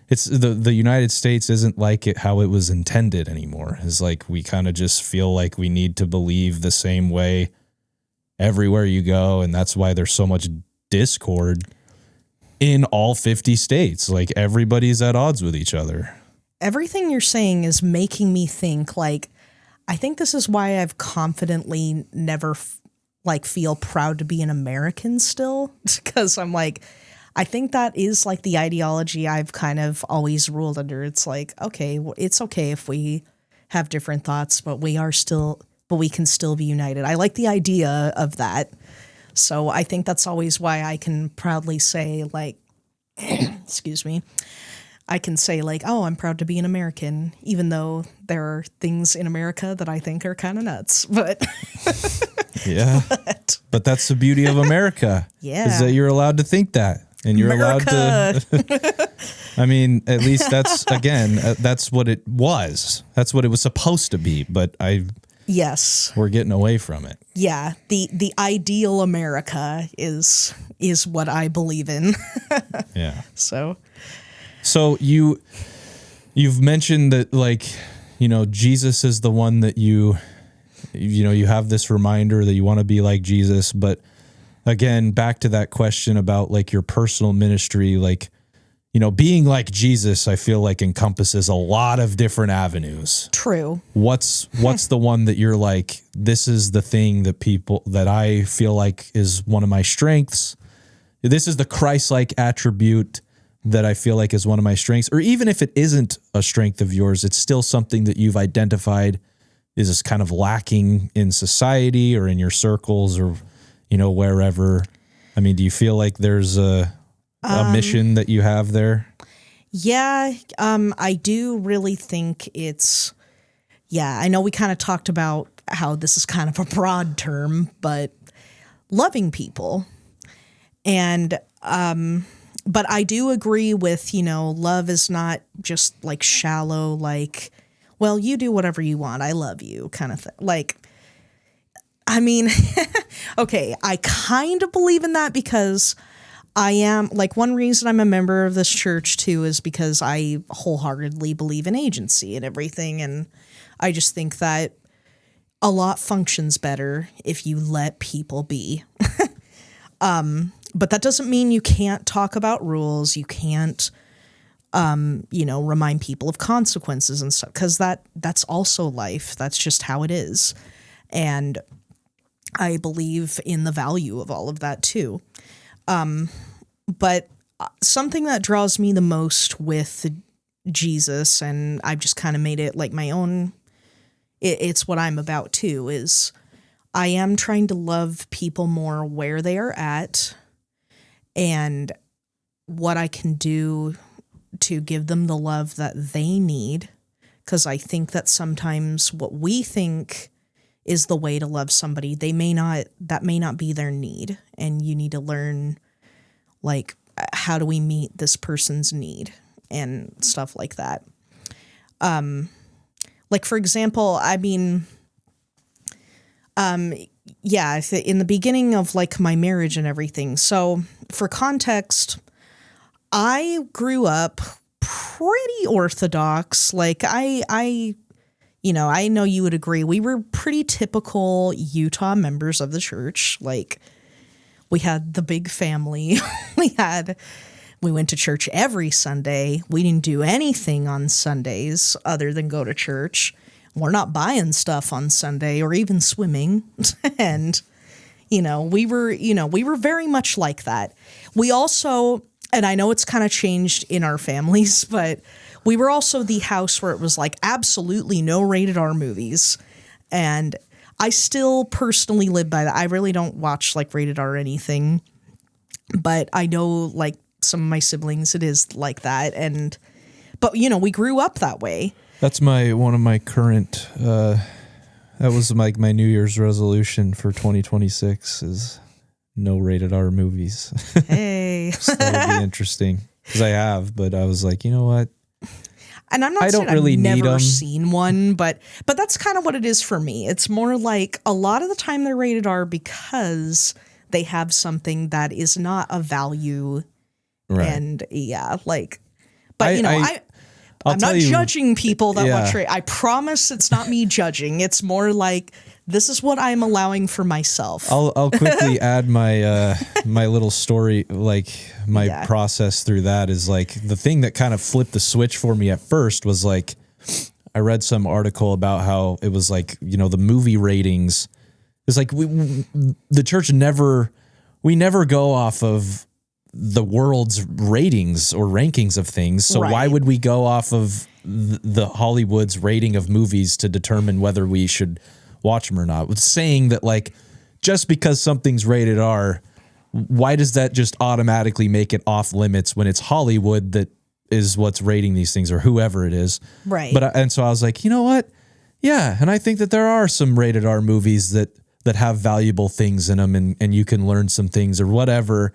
it's the United States isn't like it how it was intended anymore. It's like we kind of just feel like we need to believe the same way everywhere you go, and that's why there's so much discord in all 50 states. Like everybody's at odds with each other. Everything you're saying is making me think, like, I think this is why I've confidently never feel proud to be an American still, because I'm like, I think that is like the ideology I've kind of always ruled under. It's like, okay, it's okay if we have different thoughts, but we can still be united. I like the idea of that. So I think that's always why I can proudly say, like, excuse me, I can say, like, oh, I'm proud to be an American, even though there are things in America that I think are kind of nuts. But yeah, but that's the beauty of America. Yeah, is that you're allowed to think that, and you're allowed to. I mean, at least that's that's what it was. That's what it was supposed to be. But yes, we're getting away from it. Yeah, the ideal America is what I believe in. Yeah. So you've mentioned that, like, you know, Jesus is the one that you have this reminder that you want to be like Jesus. But again, back to that question about like your personal ministry, like, you know, being like Jesus, I feel like encompasses a lot of different avenues. True. What's the one that you're like, this is the thing that I feel like is one of my strengths. This is the Christ-like attribute that I feel like is one of my strengths. Or even if it isn't a strength of yours, it's still something that you've identified is kind of lacking in society or in your circles or, you know, wherever. I mean, do you feel like there's a mission that you have there? Yeah, I do really think it's, I know we kind of talked about how this is kind of a broad term, but loving people. And, but I do agree with, you know, love is not just like shallow, like, well, you do whatever you want, I love you kind of thing. Like, I mean, okay, I kind of believe in that because I am, like, one reason I'm a member of this church too is because I wholeheartedly believe in agency and everything. And I just think that a lot functions better if you let people be. But that doesn't mean you can't talk about rules. You can't, you know, remind people of consequences and stuff, because that's also life. That's just how it is. And I believe in the value of all of that too. But something that draws me the most with Jesus, and I've just kind of made it like my own, it's what I'm about too, is I am trying to love people more where they are at and what I can do to give them the love that they need. Because I think that sometimes what we think is the way to love somebody, that may not be their need. And you need to learn, like, how do we meet this person's need and stuff like that. Like, for example, I mean, in the beginning of like my marriage and everything. So for context, I grew up pretty orthodox. Like I know you would agree. We were pretty typical Utah members of the church. Like, we had the big family. We went to church every Sunday. We didn't do anything on Sundays other than go to church. We're not buying stuff on Sunday or even swimming. And, we were very much like that. We also, and I know it's kind of changed in our families, but we were also the house where it was like absolutely no rated R movies. And I still personally live by that. I really don't watch like rated R or anything, but I know like some of my siblings, it is like that. But we grew up that way. That's one of my current, that was like my New Year's resolution for 2026 is no rated R movies. Hey. So that would be interesting because I have, but I was like, you know what? And I'm not saying I've never seen one, but that's kind of what it is for me. It's more like a lot of the time they're rated R because they have something that is not a value. Right. And But I'm not tell you, judging people that yeah. watch. I promise it's not me judging. It's more like this is what I'm allowing for myself. I'll quickly add my my little story, like my process through that is like the thing that kind of flipped the switch for me at first was like I read some article about how it was like, you know, the movie ratings is like the church never go off of the world's ratings or rankings of things. So why would we go off of the Hollywood's rating of movies to determine whether we should watch them or not? It's saying that like just because something's rated R, why does that just automatically make it off limits when it's Hollywood that is what's rating these things or whoever it is? Right. And so I was like, you know what? Yeah. And I think that there are some rated R movies that have valuable things in them and you can learn some things or whatever,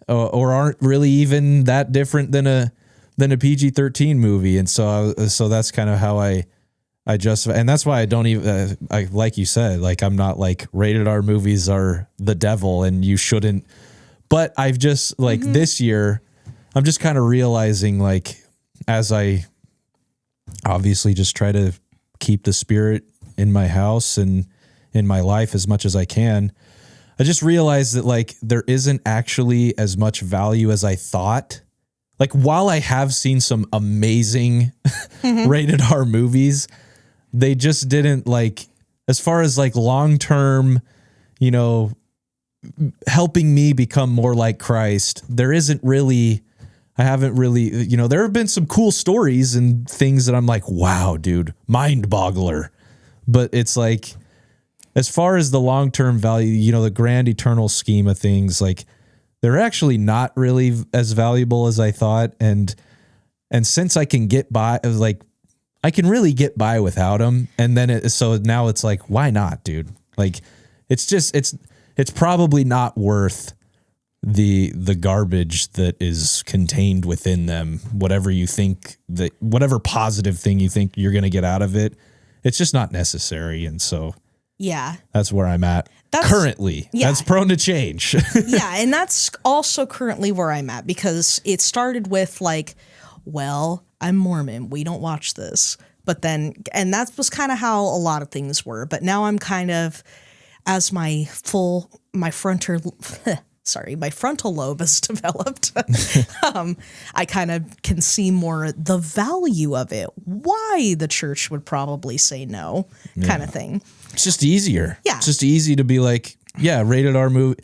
or aren't really even that different than a PG-13 movie. And so that's kind of how I justify, and that's why I don't even, I like you said, like I'm not like rated R movies are the devil and you shouldn't, but I've just like this year, I'm just kind of realizing like, as I obviously just try to keep the spirit in my house and in my life as much as I can, I just realized that like there isn't actually as much value as I thought. Like while I have seen some amazing rated R movies, they just didn't like, as far as like long-term, you know, helping me become more like Christ, there isn't really, I haven't really, you know, there have been some cool stories and things that I'm like, wow, dude, mind boggler. But it's like, as far as the long-term value, you know, the grand eternal scheme of things, like they're actually not really as valuable as I thought. And since I can get by, like I can really get by without them. And then so now it's like, why not, dude? Like it's just, it's probably not worth the garbage that is contained within them. Whatever you think that, whatever positive thing you think you're going to get out of it, it's just not necessary. And so, yeah, that's where I'm at currently. Yeah. That's prone to change. Yeah. And that's also currently where I'm at because it started with like, well, I'm Mormon. We don't watch this. But then, and that was kind of how a lot of things were. But now I'm kind of, as my frontal lobe has developed, I kind of can see more the value of it, why the church would probably say no, kind of thing. It's just easier. Yeah. It's just easy to be like, yeah, rated R movie.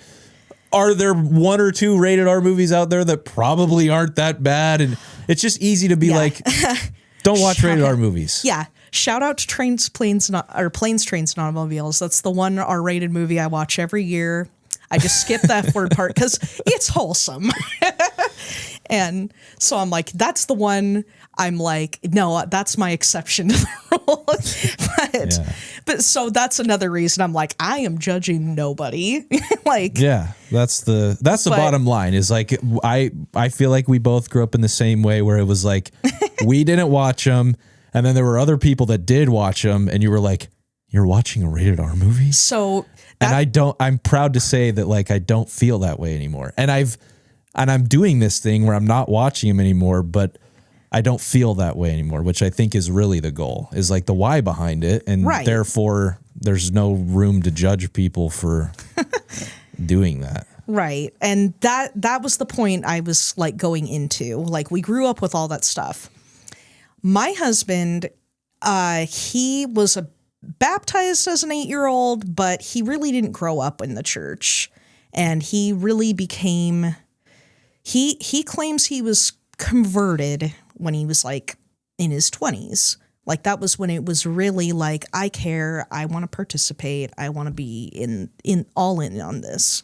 Are there one or two rated R movies out there that probably aren't that bad? And it's just easy to be like, don't watch rated R movies. Yeah. Shout out to Planes, Trains, and Automobiles. That's the one R-rated movie I watch every year. I just skip the F word part because it's wholesome. And so I'm like, that's the one I'm like, no, that's my exception to the rule. But so that's another reason I'm like, I am judging nobody. Like, yeah, that's the bottom line is like, I feel like we both grew up in the same way where it was like, we didn't watch them. And then there were other people that did watch them and you were like, you're watching a rated R movie? So I'm proud to say that like, I don't feel that way anymore. And I'm doing this thing where I'm not watching them anymore, but I don't feel that way anymore, which I think is really the goal, is like the why behind it. And therefore there's no room to judge people for doing that. Right. And that was the point I was like going into. Like we grew up with all that stuff. My husband, he was baptized as an 8-year-old, but he really didn't grow up in the church. And he really became, he claims he was converted when he was like in his 20s. Like that was when it was really like, I care, I want to participate, I want to be in all in on this.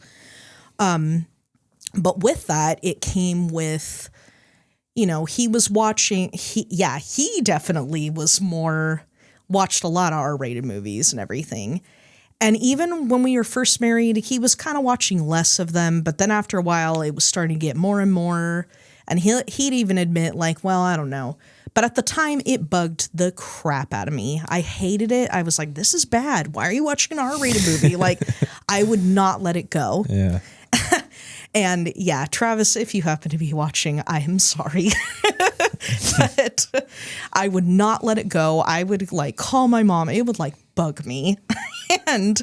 But with that, it came with, you know, he was watching, he definitely was watched a lot of R-rated movies and everything. And even when we were first married, he was kind of watching less of them. But then after a while, it was starting to get more and more. And he'd even admit like, well, I don't know. But at the time, it bugged the crap out of me. I hated it. I was like, this is bad. Why are you watching an R-rated movie? Like, I would not let it go. Yeah. And yeah, Travis, if you happen to be watching, I am sorry. But I would not let it go. I would like call my mom. It would like bug me. And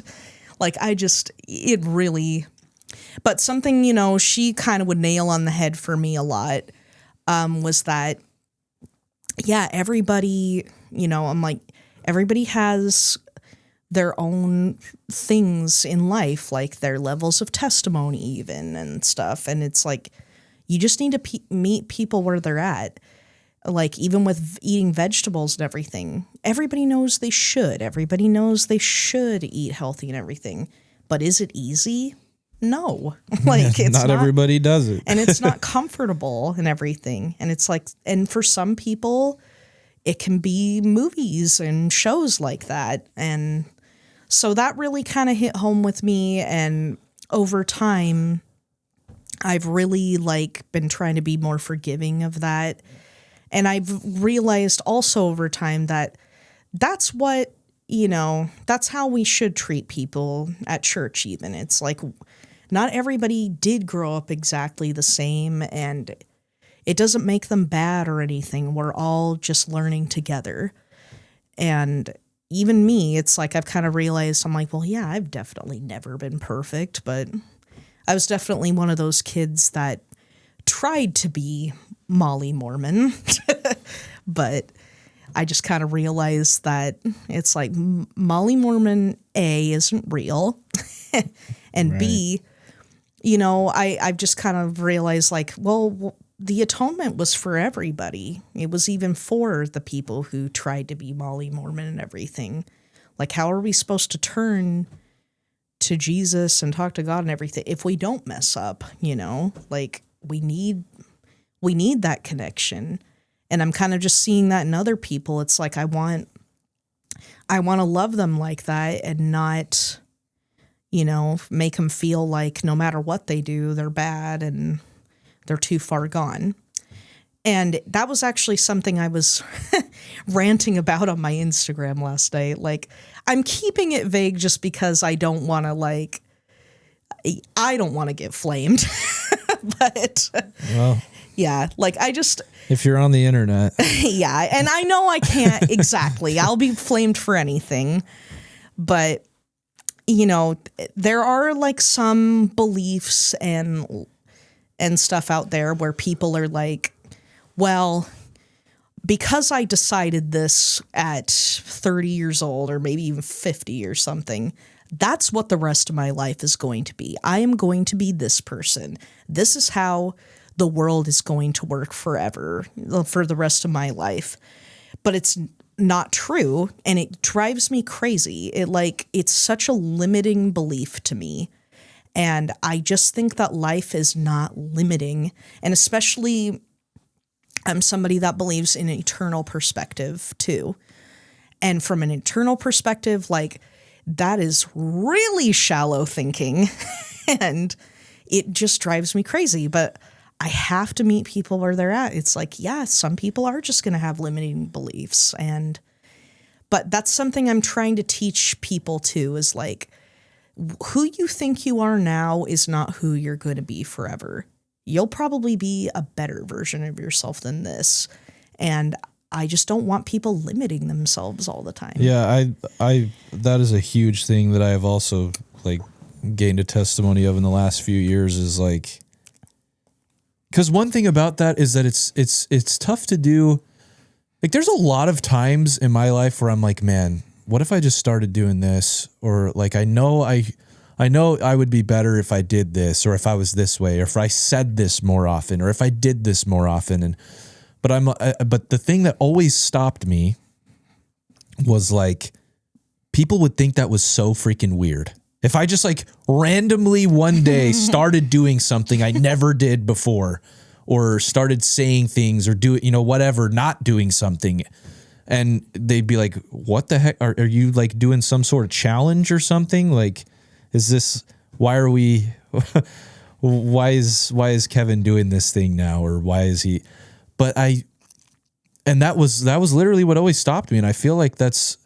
like, it really, but something, she kind of would nail on the head for me a lot, was that, yeah, everybody, I'm like, everybody has their own things in life, like their levels of testimony even and stuff. And it's like, you just need to meet people where they're at. Like even with eating vegetables and everything, everybody knows they should. Everybody knows they should eat healthy and everything. But is it easy? No. Like it's not everybody does it. And it's not comfortable and everything. And it's like, and for some people, it can be movies and shows like that. And so that really kind of hit home with me. And over time, I've really like been trying to be more forgiving of that. And I've realized also over time that that's what, that's how we should treat people at church even. It's like not everybody did grow up exactly the same, and it doesn't make them bad or anything. We're all just learning together. And even me, it's like I've kind of realized, I'm like, well, yeah, I've definitely never been perfect, but I was definitely one of those kids that tried to be Molly Mormon, but I just kind of realized that it's like Molly Mormon A isn't real, and right. B, I've just kind of realized like, well, the atonement was for everybody. It was even for the people who tried to be Molly Mormon and everything. Like, how are we supposed to turn to Jesus and talk to God and everything if we don't mess up? Like we need that connection. And I'm kind of just seeing that in other people. It's like I want to love them like that and not, make them feel like no matter what they do, they're bad and they're too far gone. And that was actually something I was ranting about on my Instagram last night. Like, I'm keeping it vague just because I don't want to get flamed. But well, yeah, like if you're on the internet. Yeah. And I know I can't exactly. I'll be flamed for anything. But, there are like some beliefs and stuff out there where people are like, well, because I decided this at 30 years old or maybe even 50 or something, that's what the rest of my life is going to be. I am going to be this person. This is how the world is going to work forever, for the rest of my life. But it's not true, and it drives me crazy. It's such a limiting belief to me. And I just think that life is not limiting. And especially, I'm somebody that believes in an eternal perspective too. And from an eternal perspective, like, that is really shallow thinking. And it just drives me crazy. But I have to meet people where they're at. It's like, yeah, some people are just going to have limiting beliefs. But that's something I'm trying to teach people too, is like, who you think you are now is not who you're going to be forever. You'll probably be a better version of yourself than this. And I just don't want people limiting themselves all the time. Yeah, I that is a huge thing that I have also like gained a testimony of in the last few years, is like, because one thing about that is that it's tough to do. Like, there's a lot of times in my life where I'm like, man, what if I just started doing this? Or like, I know I would be better if I did this, or if I was this way, or if I said this more often, or if I did this more often. But the thing that always stopped me was like, people would think that was so freaking weird. If I just like randomly one day started doing something I never did before, or started saying things or whatever, not doing something, and they'd be like, what the heck? Are you like doing some sort of challenge or something? Like, why is Kevin doing this thing now? Or why is he, and that was literally what always stopped me. And I feel like that's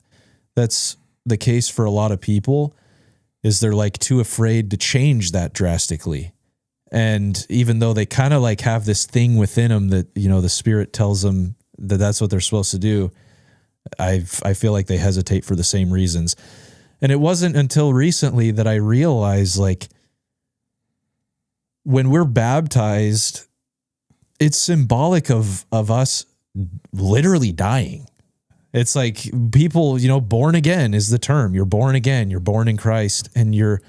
the case for a lot of people, is they're like too afraid to change that drastically. And even though they kind of like have this thing within them that, you know, the Spirit tells them that that's what they're supposed to do, I feel like they hesitate for the same reasons. And it wasn't until recently that I realized, like, when we're baptized, it's symbolic of us literally dying. It's like people, you know, born again is the term. You're born again. You're born in Christ, and you're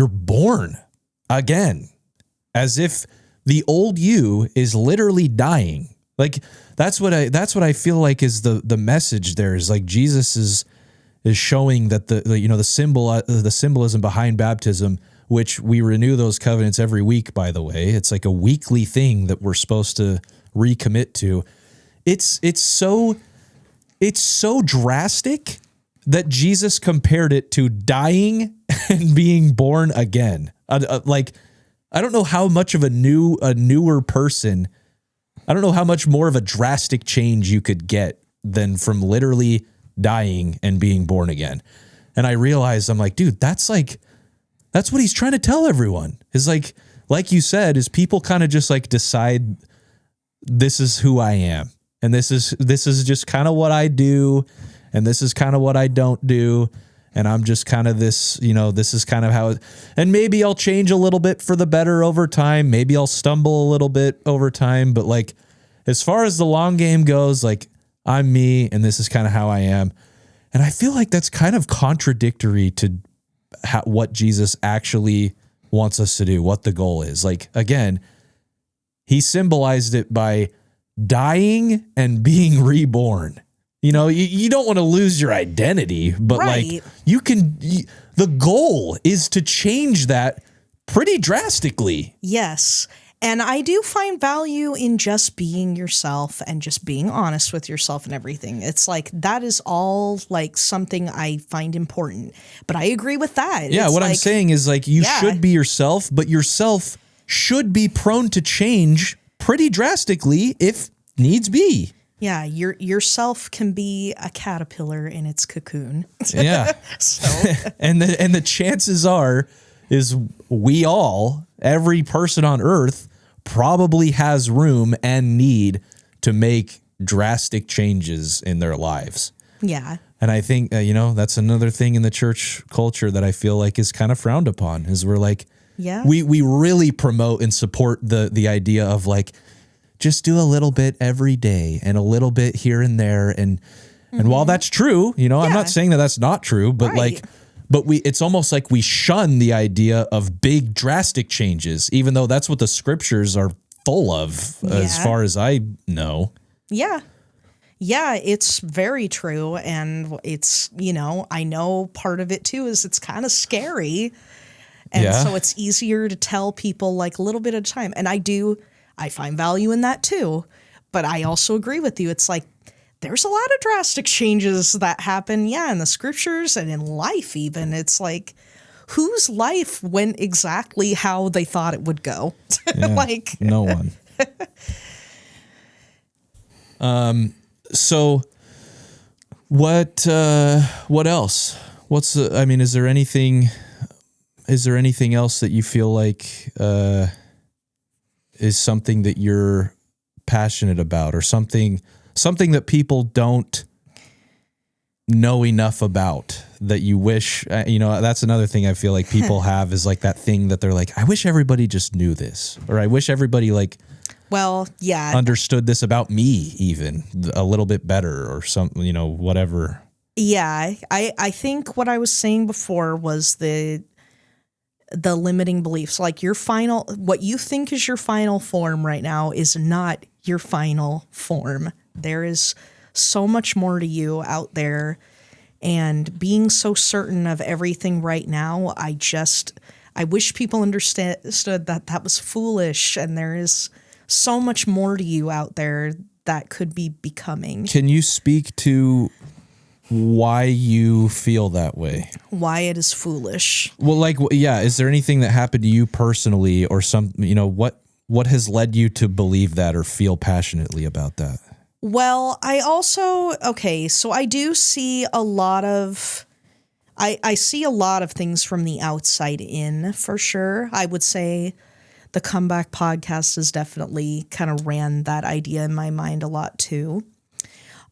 born again, as if the old you is literally dying. Like that's what I feel like is the message there, is like Jesus is showing that the symbolism behind baptism, which we renew those covenants every week, by the way. It's like a weekly thing that we're supposed to recommit to. It's so drastic that Jesus compared it to dying and being born again. Like, I don't know how much of a newer person, I don't know how much more of a drastic change you could get than from literally dying and being born again. And I realized, I'm like, dude, that's what he's trying to tell everyone. Is like you said, is people kind of just like decide this is who I am. And this is just kind of what I do. And this is kind of what I don't do. And I'm just kind of this, you know, this is kind of how and maybe I'll change a little bit for the better over time. Maybe I'll stumble a little bit over time. But like, as far as the long game goes, like, I'm me and this is kind of how I am. And I feel like that's kind of contradictory to what Jesus actually wants us to do, what the goal is. Like, again, he symbolized it by dying and being reborn. You know, you don't want to lose your identity, but right. Like the goal is to change that pretty drastically. Yes. And I do find value in just being yourself and just being honest with yourself and everything. It's like, that is all like something I find important, but I agree with that. Yeah. It's what like, I'm saying is like, you should be yourself, but yourself should be prone to change pretty drastically if needs be. Yeah, yourself can be a caterpillar in its cocoon. Yeah. So and the chances are is every person on earth probably has room and need to make drastic changes in their lives. Yeah. And I think, that's another thing in the church culture that I feel like is kind of frowned upon, is we're like, we really promote and support the idea of like, just do a little bit every day and a little bit here and there. And while that's true, I'm not saying that that's not true, but it's almost like we shun the idea of big drastic changes, even though that's what the scriptures are full of, as far as I know. Yeah. Yeah, it's very true. And it's, I know part of it too is it's kind of scary. And so it's easier to tell people like a little bit at a time. And I find value in that too. But I also agree with you. It's like, there's a lot of drastic changes that happen, in the scriptures and in life even. It's like, whose life went exactly how they thought it would go? Like no one. So what else? Is there anything else that you feel like is something that you're passionate about, or something that people don't know enough about that you wish, that's another thing I feel like people have, is like that thing that they're like, I wish everybody just knew this, or I wish everybody understood this about me even a little bit better, or something, whatever. Yeah. I think what I was saying before was the limiting beliefs. Like what you think is your final form right now is not your final form. There is so much more to you out there, and being so certain of everything right now, I wish people understood that was foolish, and there is so much more to you out there that could be becoming. Can you speak to why you feel that way? Why it is foolish? Well, is there anything that happened to you personally, or what has led you to believe that or feel passionately about that? Well, I also, so I do see a lot of I see a lot of things from the outside in, for sure. I would say the Comeback podcast has definitely kind of ran that idea in my mind a lot too.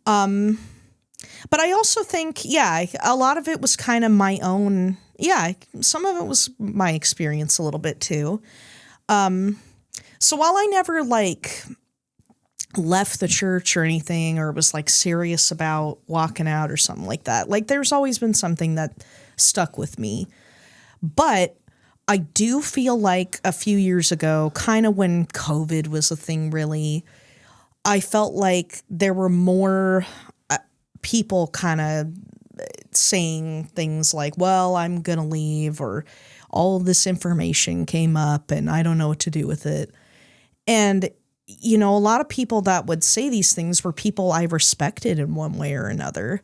But I also think, a lot of it was kind of my own. Yeah, some of it was my experience a little bit too. So while I never left the church or anything, or was serious about walking out or something like that, there's always been something that stuck with me. But I do feel like a few years ago, kind of when COVID was a thing, really, I felt like there were more people kind of saying things like, well, I'm going to leave, or all this information came up and I don't know what to do with it. And, a lot of people that would say these things were people I respected in one way or another.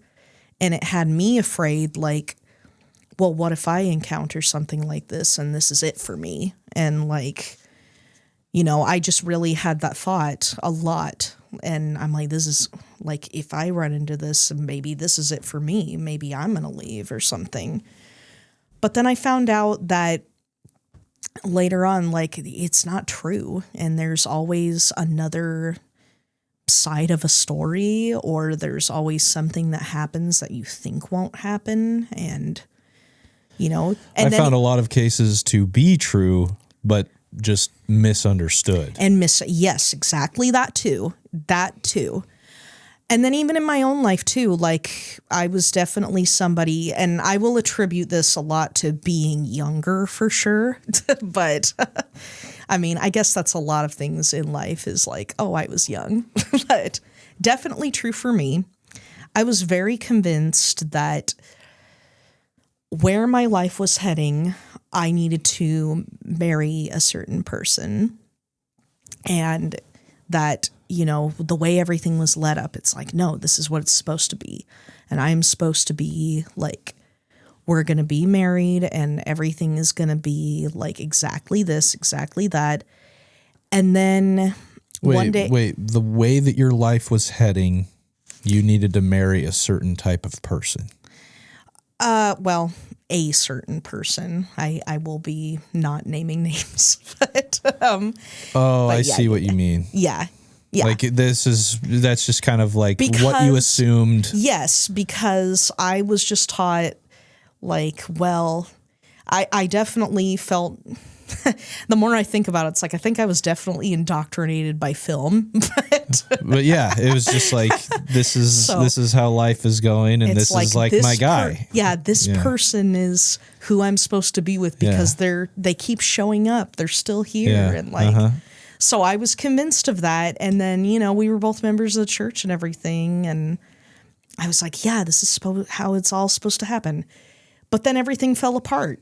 And it had me afraid, well, what if I encounter something like this and this is it for me? And I just really had that thought a lot. And I'm like, this is if I run into this, maybe this is it for me. Maybe I'm going to leave or something. But then I found out that later on, it's not true. And there's always another side of a story, or there's always something that happens that you think won't happen. And, and I found a lot of cases to be true, but just misunderstood. Yes, exactly. That too. And then even in my own life too, I was definitely somebody, and I will attribute this a lot to being younger for sure. But I mean, I guess that's a lot of things in life is oh, I was young, but definitely true for me. I was very convinced that where my life was heading, I needed to marry a certain person, and that, the way everything was led up, it's no, this is what it's supposed to be. And I'm supposed to be we're going to be married and everything is going to be exactly this, exactly that. And then one day. Wait, the way that your life was heading, you needed to marry a certain type of person. Well, a certain person. I will be not naming names, but I see what you mean. Yeah. Yeah. That's just kind of what you assumed. Yes, because I was just taught well, I definitely felt the more I think about it, it's I think I was definitely indoctrinated by film. But yeah, it was just this is how life is going, and this is my guy. This person is who I'm supposed to be with because they keep showing up. They're still here, and so I was convinced of that. And then we were both members of the church and everything, and I was this is how it's all supposed to happen. But then everything fell apart.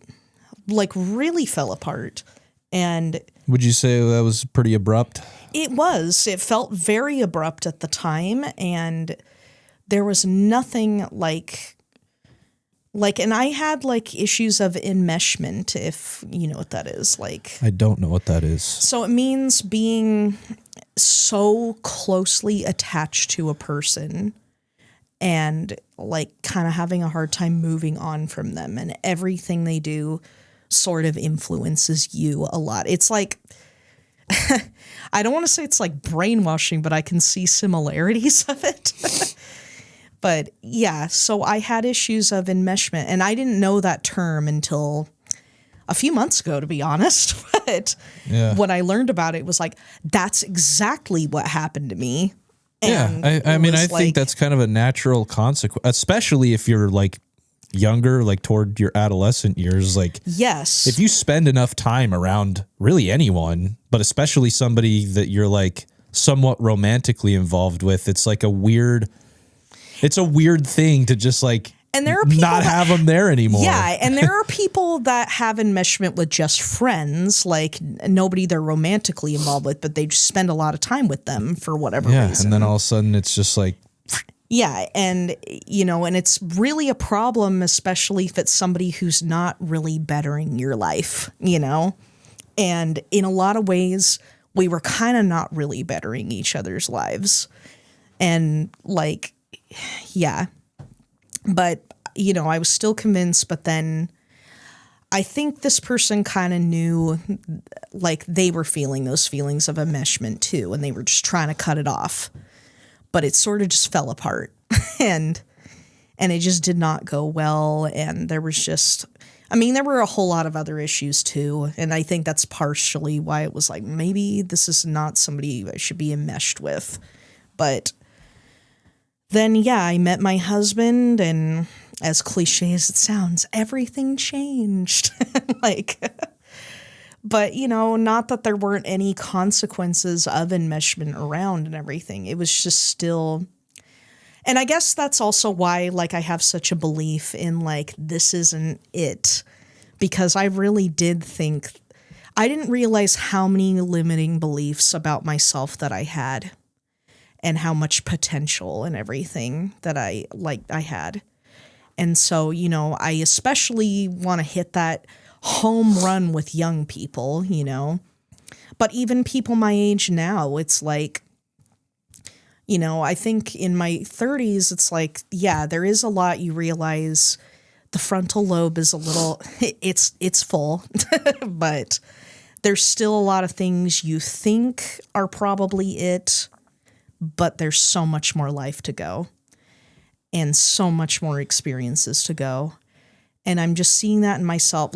Really fell apart. And would you say that was pretty abrupt? It was. It felt very abrupt at the time, and there was nothing and I had issues of enmeshment, if you know what that is. I don't know what that is. So it means being so closely attached to a person and kind of having a hard time moving on from them, and everything they do sort of influences you a lot. It's I don't want to say it's brainwashing, but I can see similarities of it. But yeah, so I had issues of enmeshment, and I didn't know that term until a few months ago, to be honest. But when I learned about it, it was that's exactly what happened to me. And I mean, I think that's kind of a natural consequence, especially if you're younger, toward your adolescent years. Yes, if you spend enough time around really anyone, but especially somebody that you're somewhat romantically involved with, it's it's a weird thing to just and there are people not have them there anymore. Yeah, and there are people that have enmeshment with just friends, nobody they're romantically involved with, but they just spend a lot of time with them for whatever reason. And then all of a sudden it's just yeah, and and it's really a problem, especially if it's somebody who's not really bettering your life, And in a lot of ways, we were kind of not really bettering each other's lives. And yeah. But I was still convinced, but then I think this person kind of knew, like, they were feeling those feelings of enmeshment too, and they were just trying to cut it off. But it sort of just fell apart, and it just did not go well. And there was just, there were a whole lot of other issues too, and I think that's partially why it was like, maybe this is not somebody I should be enmeshed with. But then, yeah, I met my husband, and as cliche as it sounds, everything changed. But, not that there weren't any consequences of enmeshment around and everything. It was just still, and I guess that's also why, like, I have such a belief in, like, this isn't it. Because I really did think, I didn't realize how many limiting beliefs about myself that I had, and how much potential and everything that I had. And so, I especially want to hit that home run with young people, but even people my age now, it's like, I think in my 30s, it's like, yeah, there is a lot you realize. The frontal lobe is a little, it's full, but there's still a lot of things you think are probably it, but there's so much more life to go and so much more experiences to go. And I'm just seeing that in myself,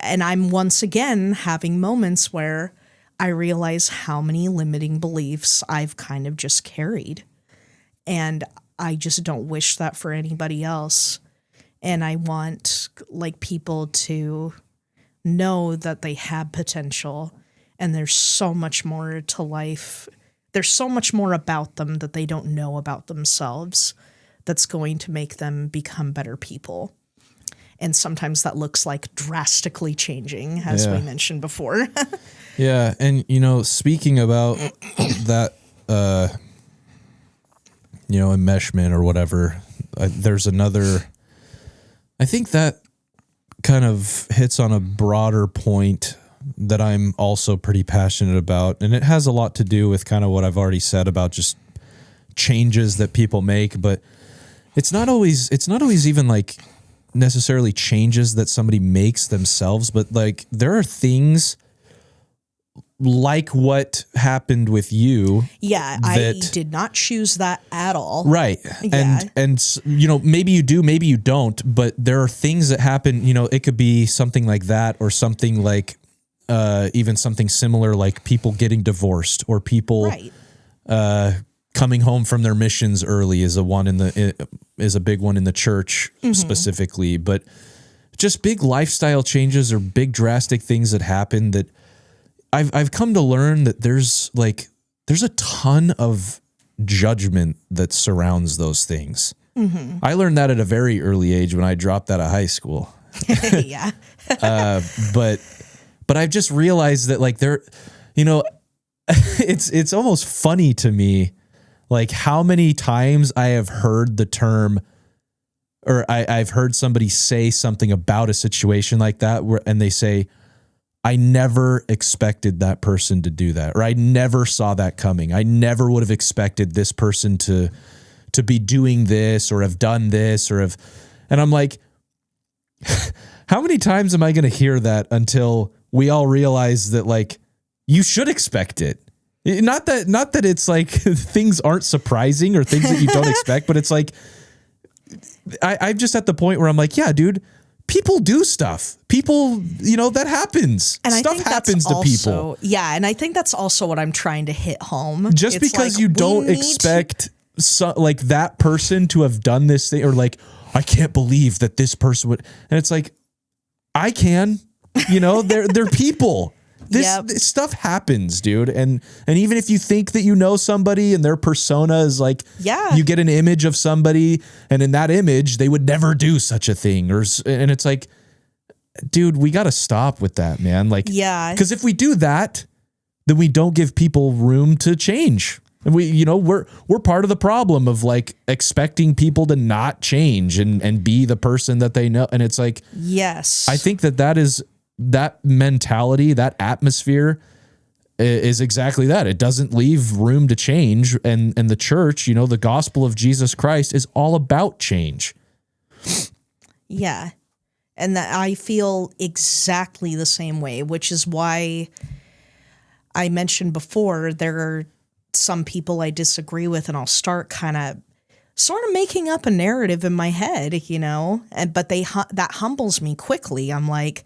and I'm once again having moments where I realize how many limiting beliefs I've kind of just carried. And I just don't wish that for anybody else. And I want, like, people to know that they have potential, and there's so much more to life. There's so much more about them that they don't know about themselves that's going to make them become better people. And sometimes that looks like drastically changing, as we mentioned before. Yeah. And, speaking about that, enmeshment or whatever, there's another, I think that kind of hits on a broader point that I'm also pretty passionate about. And it has a lot to do with kind of what I've already said about just changes that people make, but it's not always even like necessarily changes that somebody makes themselves, but like there are things like what happened with you. Yeah, I did not choose that at all. Right. Yeah. And maybe you do, maybe you don't, but there are things that happen, it could be something like that, or something like even something similar, like people getting divorced, or people coming home from their missions early is a big one in the church specifically, but just big lifestyle changes or big drastic things that happen that I've come to learn that there's a ton of judgment that surrounds those things. Mm-hmm. I learned that at a very early age when I dropped out of high school. Yeah. But I've just realized that it's almost funny to me, like how many times I have heard the term, or I've heard somebody say something about a situation like that and they say, I never expected that person to do that, or I never saw that coming. I never would have expected this person to be doing this or have done this and I'm like, how many times am I going to hear that until we all realize that like you should expect it? Not that it's like things aren't surprising or things that you don't expect, but it's like I'm just at the point where I'm like, yeah, dude, people do stuff. People, that happens. And stuff happens to people. Yeah, and I think that's also what I'm trying to hit home. Just it's because you don't expect that person to have done this thing, or like, I can't believe that this person would. And it's like, I can. They're people. This stuff happens, dude. And even if you think that you know somebody and their persona is like, you get an image of somebody and in that image, they would never do such a thing. And it's like, dude, we got to stop with that, man. Like, because if we do that, then we don't give people room to change. And we're part of the problem of like expecting people to not change and be the person that they know. And it's like, yes, I think that mentality, that atmosphere is exactly that. It doesn't leave room to change. And the church, the gospel of Jesus Christ is all about change. Yeah. And that I feel exactly the same way, which is why I mentioned before there are some people I disagree with, and I'll start kind of sort of making up a narrative in my head, but that humbles me quickly. I'm like,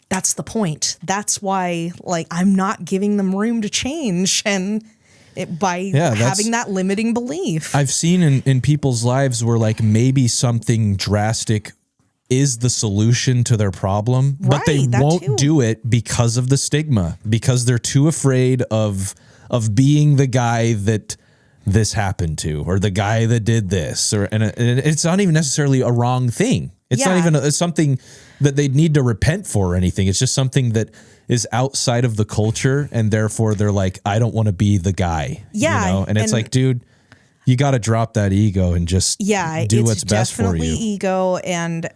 that's the point. That's why, like, I'm not giving them room to change by having that limiting belief. I've seen in people's lives where, like, maybe something drastic is the solution to their problem, but they won't do it because of the stigma, because they're too afraid of being the guy that this happened to, or the guy that did this, and it's not even necessarily a wrong thing. It's not even something that they need to repent for or anything. It's just something that is outside of the culture, and therefore they're like, I don't want to be the guy. Yeah. And it's like, dude, you got to drop that ego and just do what's best for you. Definitely ego. And,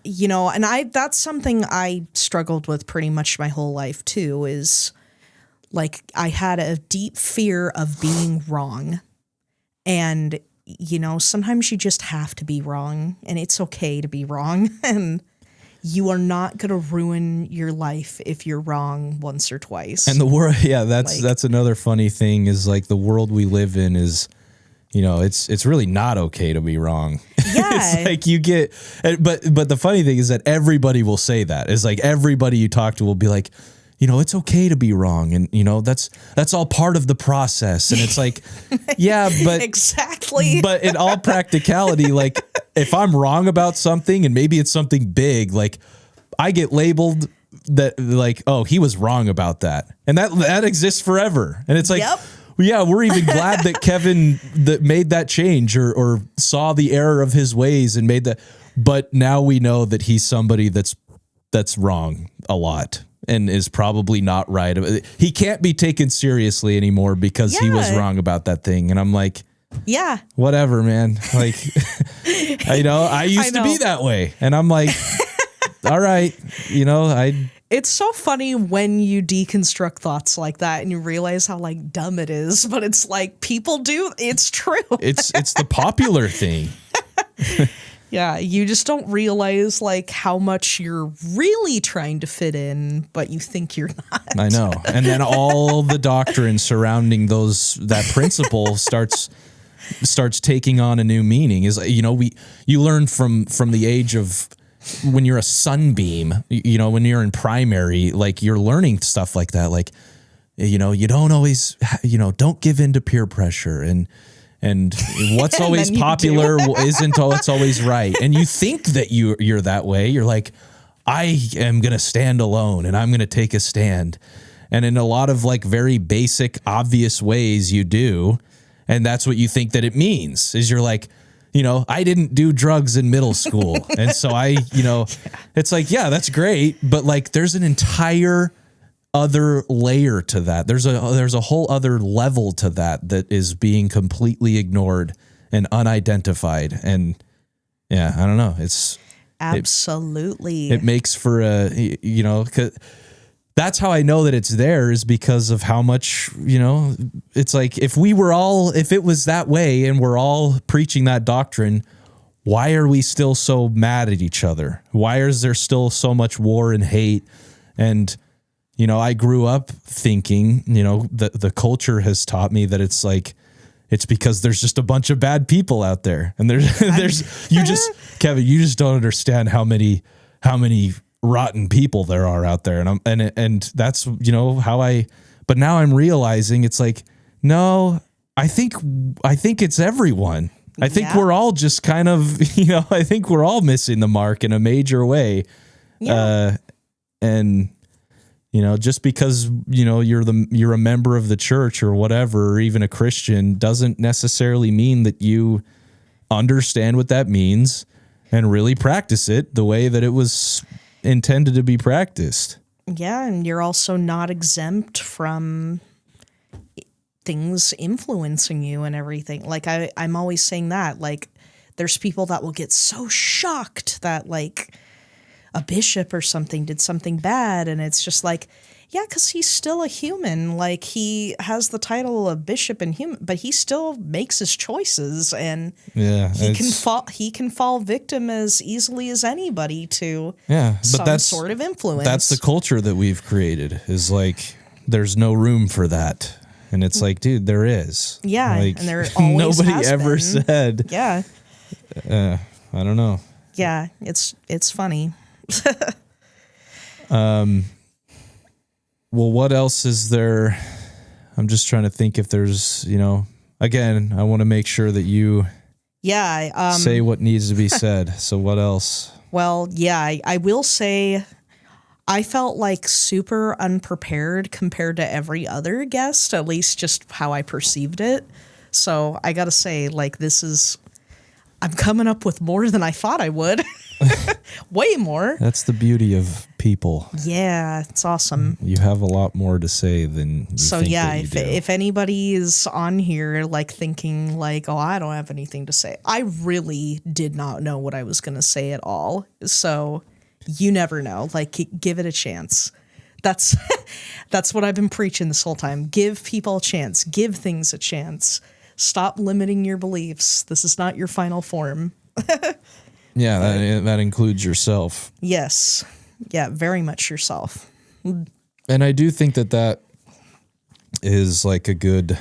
that's something I struggled with pretty much my whole life too, is like, I had a deep fear of being wrong. And, sometimes you just have to be wrong, and it's okay to be wrong. And you are not going to ruin your life if you're wrong once or twice. And the world, that's another funny thing, is like the world we live in is, it's really not okay to be wrong. Yeah. It's like you get, but the funny thing is that everybody will say that. It's like everybody you talk to will be like, it's okay to be wrong. And, that's all part of the process. And it's like, yeah, but exactly. But in all practicality, like, if I'm wrong about something, and maybe it's something big, like, I get labeled that, like, oh, he was wrong about that. And that exists forever. And it's like, yeah, we're even glad that Kevin that made that change or saw the error of his ways and made that. But now we know that he's somebody that's wrong a lot and is probably not right. He can't be taken seriously anymore because he was wrong about that thing. And I'm like, yeah, whatever, man. Like, I used to be that way. And I'm like, all right, It's so funny when you deconstruct thoughts like that and you realize how, like, dumb it is, but it's like people do. It's true. It's the popular thing. Yeah, you just don't realize, like, how much you're really trying to fit in, but you think you're not. I know. And then all the doctrine surrounding that principle starts taking on a new meaning. Is, you learn from the age of when you're a sunbeam, when you're in primary, like, you're learning stuff like that. Like, you don't always, don't give in to peer pressure, and what's always popular isn't what's always right. And you think that you're that way. You're like, I am going to stand alone and I'm going to take a stand. And in a lot of, like, very basic, obvious ways you do. And that's what you think that it means, is you're like, I didn't do drugs in middle school. And so it's like, yeah, that's great. But, like, there's an entire other layer to that. There's a whole other level to that is being completely ignored and unidentified. And yeah, I don't know. It's absolutely, it makes for that's how I know that it's there, is because of how much, it's like, if it was that way and we're all preaching that doctrine, why are we still so mad at each other? Why is there still so much war and hate? And, I grew up thinking, the culture has taught me that it's like, it's because there's just a bunch of bad people out there. And Kevin, you just don't understand how many rotten people there are out there. And that's, but now I'm realizing it's like, no, I think it's everyone. I think we're all just kind of, I think we're all missing the mark in a major way. Yeah. And, just because, you're a member of the church or whatever, or even a Christian, doesn't necessarily mean that you understand what that means and really practice it the way that it was intended to be practiced. Yeah, and you're also not exempt from things influencing you and everything. Like, I'm always saying that, like, there's people that will get so shocked that, like, a bishop or something did something bad, and it's just like, Yeah, because he's still a human. Like, he has the title of bishop and human, but he still makes his choices, and he can fall victim as easily as anybody to some sort of influence. That's the culture that we've created, is like there's no room for that. And it's like, dude, there is. Yeah, like, and there always nobody has ever been. said. Yeah. I don't know. Yeah, it's funny. Well, what else is there? I'm just trying to think if there's, again, I want to make sure that you say what needs to be said. So what else? Well, yeah, I will say I felt like super unprepared compared to every other guest, at least just how I perceived it. So I got to say, like, I'm coming up with more than I thought I would. Way more. That's the beauty of people. Yeah, it's awesome. You have a lot more to say than you think that you do. If anybody is on here like thinking like, oh, I don't have anything to say, I really did not know what I was going to say at all. So you never know. Like, give it a chance. That's what I've been preaching this whole time. Give people a chance. Give things a chance. Stop limiting your beliefs. This is not your final form. Yeah, that includes yourself. Yes. Yeah, very much yourself. And I do think that is like a good,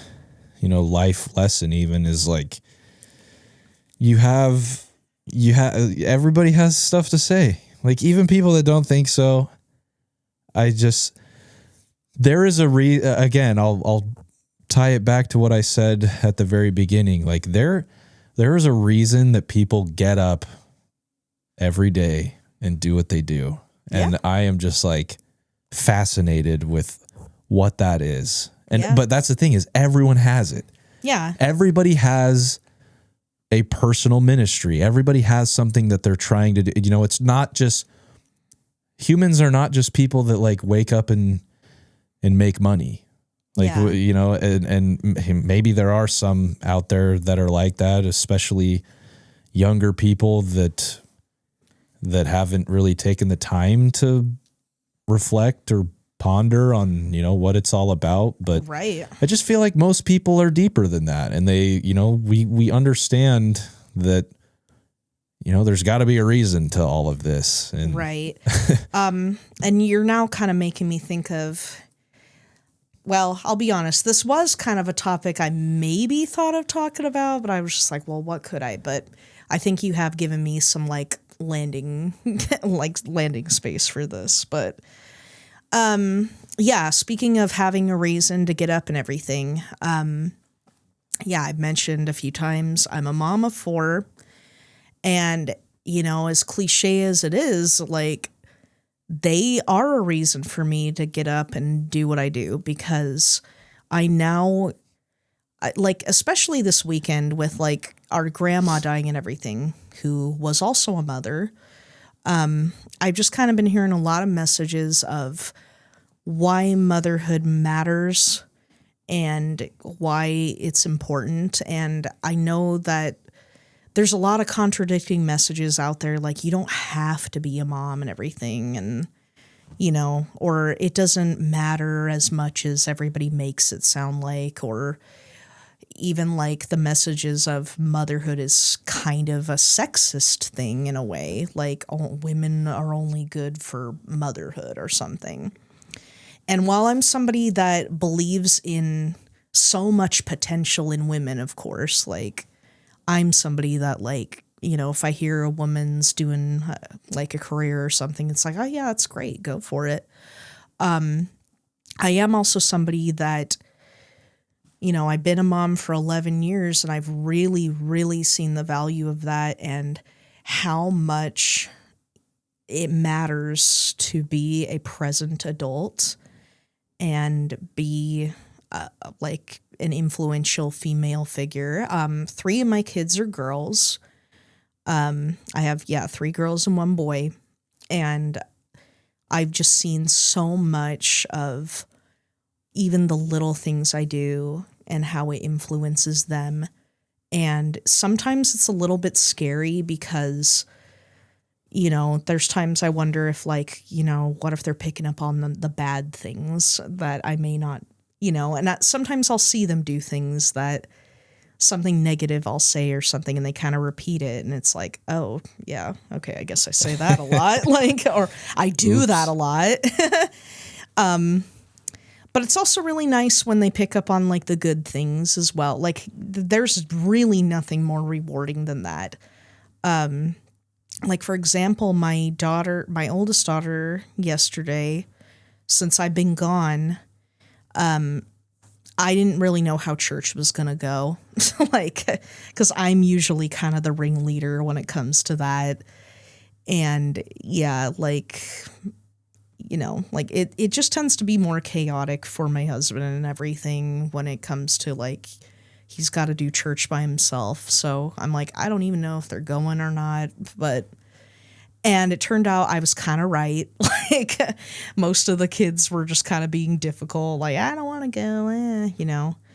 life lesson even, is like everybody has stuff to say. Like, even people that don't think so. There is again, I'll tie it back to what I said at the very beginning. Like, there is a reason that people get up every day and do what they do. And I am just like fascinated with what that is. But that's the thing, is everyone has it. Yeah. Everybody has a personal ministry. Everybody has something that they're trying to do. It's not just, humans are not just people that like wake up and make money. Like, and maybe there are some out there that are like that, especially younger people that haven't really taken the time to reflect or ponder on, what it's all about. But right. I just feel like most people are deeper than that. And they, we understand that, there's got to be a reason to all of this. And right. And you're now kind of making me think of, well, I'll be honest, this was kind of a topic I maybe thought of talking about, but I was just like, well, what could I? But I think you have given me some like landing space for this. But speaking of having a reason to get up and everything, I've mentioned a few times I'm a mom of 4, and as cliche as it is, like, they are a reason for me to get up and do what I do, because I now, like, especially this weekend with like our grandma dying and everything, who was also a mother, I've just kind of been hearing a lot of messages of why motherhood matters and why it's important. And I know that there's a lot of contradicting messages out there, like you don't have to be a mom and everything, and or it doesn't matter as much as everybody makes it sound like, or even like the messages of motherhood is kind of a sexist thing in a way, like, oh, women are only good for motherhood or something. And while I'm somebody that believes in so much potential in women, of course, like, I'm somebody that, like, if I hear a woman's doing like a career or something, it's like, oh yeah, that's great, go for it. I am also somebody that, I've been a mom for 11 years, and I've really, really seen the value of that and how much it matters to be a present adult and be like an influential female figure. 3 of my kids are girls. I have, 3 girls and 1 boy. And I've just seen so much of even the little things I do and how it influences them. And sometimes it's a little bit scary because, there's times I wonder if like, what if they're picking up on the bad things that I may not, and sometimes I'll see them do things that something negative I'll say or something and they kind of repeat it. And it's like, oh yeah, okay. I guess I say that a lot, like, or I do that a lot. But it's also really nice when they pick up on like the good things as well. Like there's really nothing more rewarding than that. Like for example, my oldest daughter yesterday, since I've been gone, I didn't really know how church was going to go. Like, cause I'm usually kind of the ringleader when it comes to that. And yeah, like, like it just tends to be more chaotic for my husband and everything when it comes to like, he's got to do church by himself. So I'm like, I don't even know if they're going or not, and it turned out I was kind of right. Like most of the kids were just kind of being difficult. Like, I don't want to go,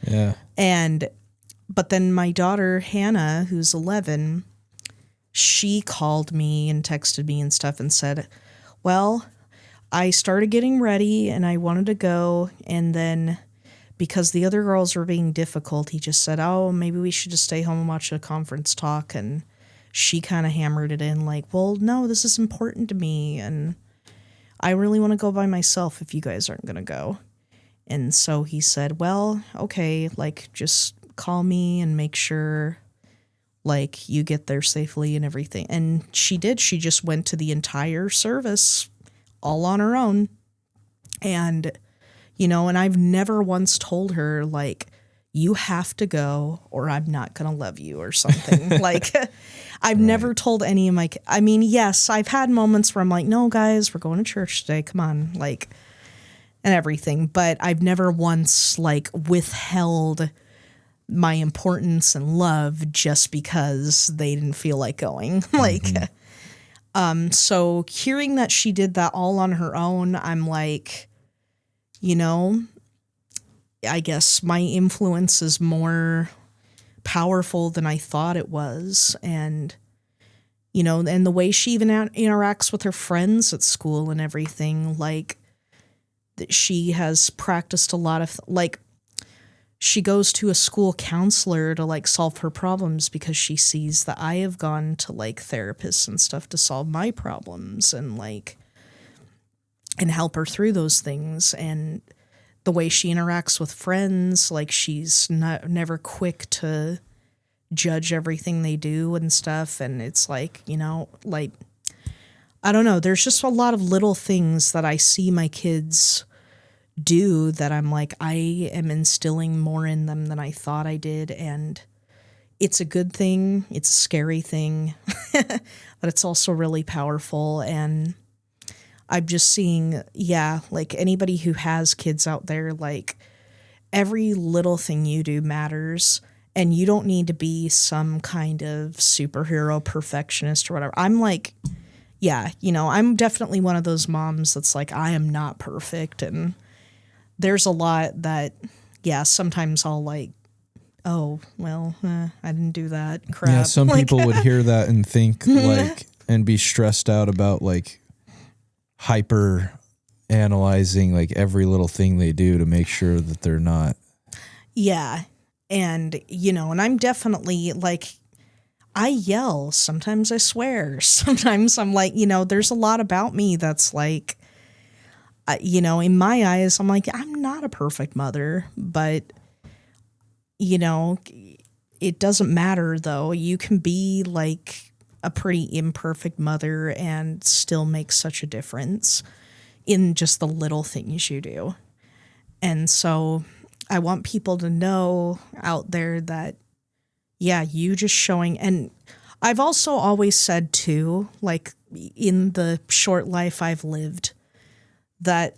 Yeah. But then my daughter, Hannah, who's 11, she called me and texted me and stuff and said, well, I started getting ready and I wanted to go. And then because the other girls were being difficult, he just said, oh, maybe we should just stay home and watch a conference talk. And she kind of hammered it in like, well, no, this is important to me. And I really want to go by myself if you guys aren't going to go. And so he said, well, okay, like just call me and make sure like you get there safely and everything. And she did. She just went to the entire service all on her own. And, and I've never once told her like, you have to go or I'm not going to love you or something. Like I've never told any of yes, I've had moments where I'm like, no, guys, we're going to church today. Come on. Like, and everything. But I've never once like withheld my importance and love just because they didn't feel like going. Like, so hearing that she did that all on her own, I'm like, I guess my influence is more powerful than I thought it was. And, and the way she even interacts with her friends at school and everything, like that she has practiced a lot of, like, she goes to a school counselor to like solve her problems because she sees that I have gone to like therapists and stuff to solve my problems and like, and help her through those things. And the way she interacts with friends, like she's never quick to judge everything they do and stuff. And it's like, like, I don't know. There's just a lot of little things that I see my kids do that I'm like, I am instilling more in them than I thought I did. And it's a good thing. It's a scary thing, but it's also really powerful. And I'm just seeing, like anybody who has kids out there, like every little thing you do matters and you don't need to be some kind of superhero perfectionist or whatever. I'm like, I'm definitely one of those moms that's like, I am not perfect. And there's a lot that, sometimes I'll like, oh, well, I didn't do that crap. Yeah, some like, people would hear that and think like, and be stressed out about like hyper analyzing like every little thing they do to make sure that they're not. Yeah. And, and I'm definitely like, I yell. Sometimes I swear. Sometimes I'm like, there's a lot about me that's like, in my eyes, I'm like, I'm not a perfect mother, but, it doesn't matter though. You can be like a pretty imperfect mother and still make such a difference in just the little things you do. And so I want people to know out there that, you just showing. And I've also always said too, like in the short life I've lived, that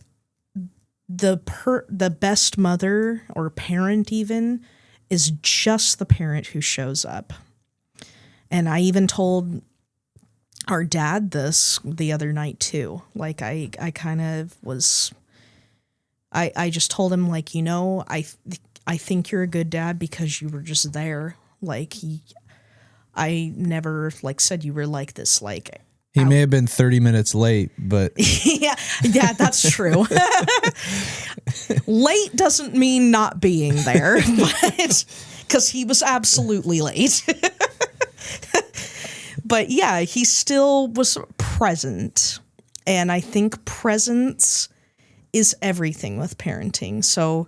the best mother or parent even is just the parent who shows up. And I even told our dad this the other night too. Like I kind of was, I just told him like, I think you're a good dad because you were just there. Like I never like said you were like this, like, He may have been 30 minutes late, but yeah, that's true. Late doesn't mean not being there, but because he was absolutely late. But yeah, he still was present. And I think presence is everything with parenting. So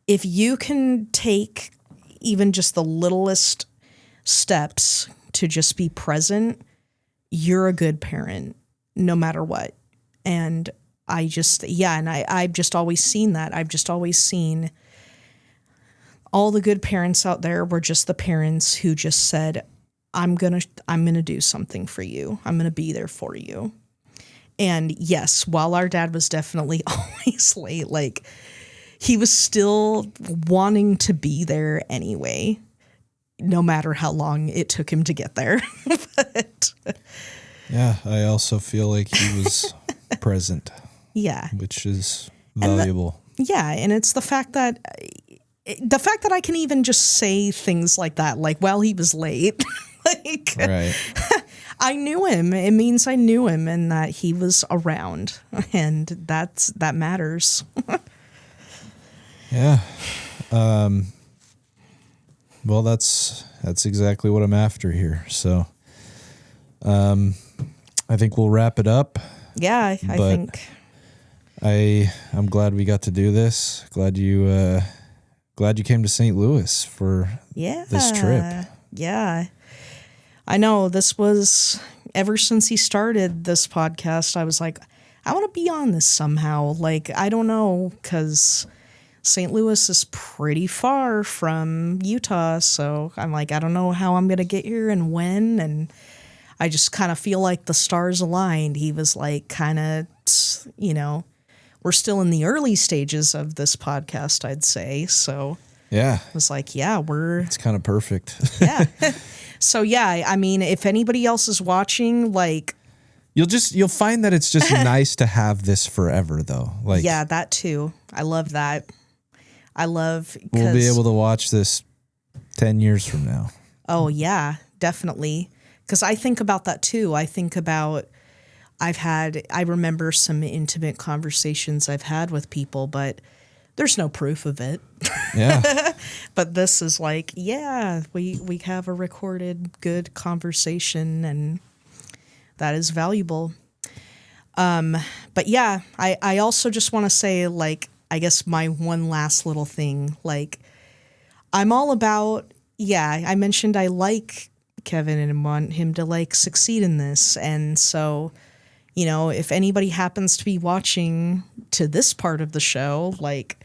if you can take even just the littlest steps to just be present, you're a good parent no matter what. And I've just always seen that. I've just always seen all the good parents out there were just the parents who just said, I'm going to do something for you. I'm going to be there for you. And yes, while our dad was definitely always late, like he was still wanting to be there anyway, no matter how long it took him to get there. But yeah, I also feel like he was present. Yeah. Which is valuable. And it's the fact that I can even just say things like that, like, well, he was late. Like, right. I knew him. It means I knew him and that he was around, and that matters. Yeah. Well, that's exactly what I'm after here. So, I think we'll wrap it up. Yeah, I think. I'm glad we got to do this. Glad you came to St. Louis for this trip. Yeah. I know this was, ever since he started this podcast, I was like, I want to be on this somehow. Like, I don't know, because St. Louis is pretty far from Utah. So I'm like, I don't know how I'm going to get here and when. And I just kind of feel like the stars aligned. He was like, kind of, we're still in the early stages of this podcast, I'd say. So yeah, I was like, it's kind of perfect. Yeah. So yeah, I mean, if anybody else is watching, like, you'll find that it's just nice to have this forever, though. Like, yeah, that too. I love that. We'll be able to watch this 10 years from now. Oh yeah, definitely. Because I think about that too. I remember some intimate conversations I've had with people, but there's no proof of it. Yeah. But this is like, yeah, we have a recorded good conversation, and that is valuable. But yeah, I also just want to say, like, I guess my one last little thing, like, I'm all about, I mentioned I like Kevin and want him to, like, succeed in this. And so, if anybody happens to be watching to this part of the show, like,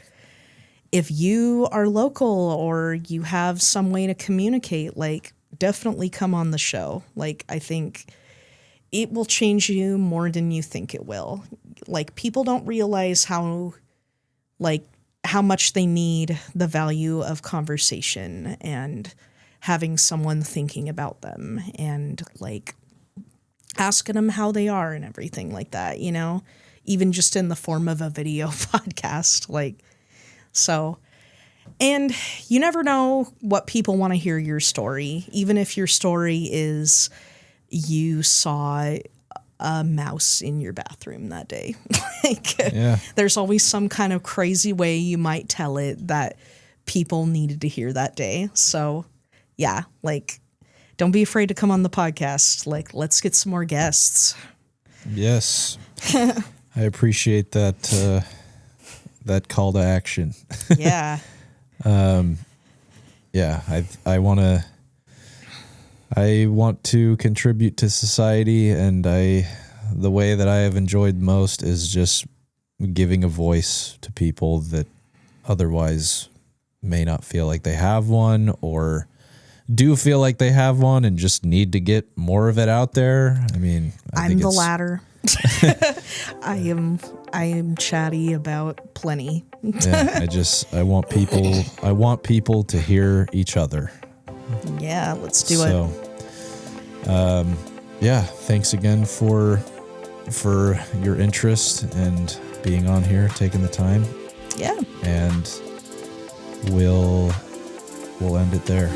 if you are local or you have some way to communicate, like, definitely come on the show. Like, I think it will change you more than you think it will. Like, people don't realize how much they need the value of conversation and having someone thinking about them and, like, asking them how they are and everything like that, even just in the form of a video podcast. Like, so, and you never know what people want to hear your story, even if your story is you saw a mouse in your bathroom that day. Like, there's always some kind of crazy way you might tell it that people needed to hear that day. So, yeah, like, don't be afraid to come on the podcast. Like, let's get some more guests. Yes. I appreciate that call to action. Yeah. I want to contribute to society, and the way that I have enjoyed most is just giving a voice to people that otherwise may not feel like they have one, or do feel like they have one and just need to get more of it out there. I mean, I'm the latter. I am chatty about plenty. Yeah, I want people to hear each other. Yeah, let's do it. Thanks again for your interest and being on here, taking the time. Yeah. And we'll end it there.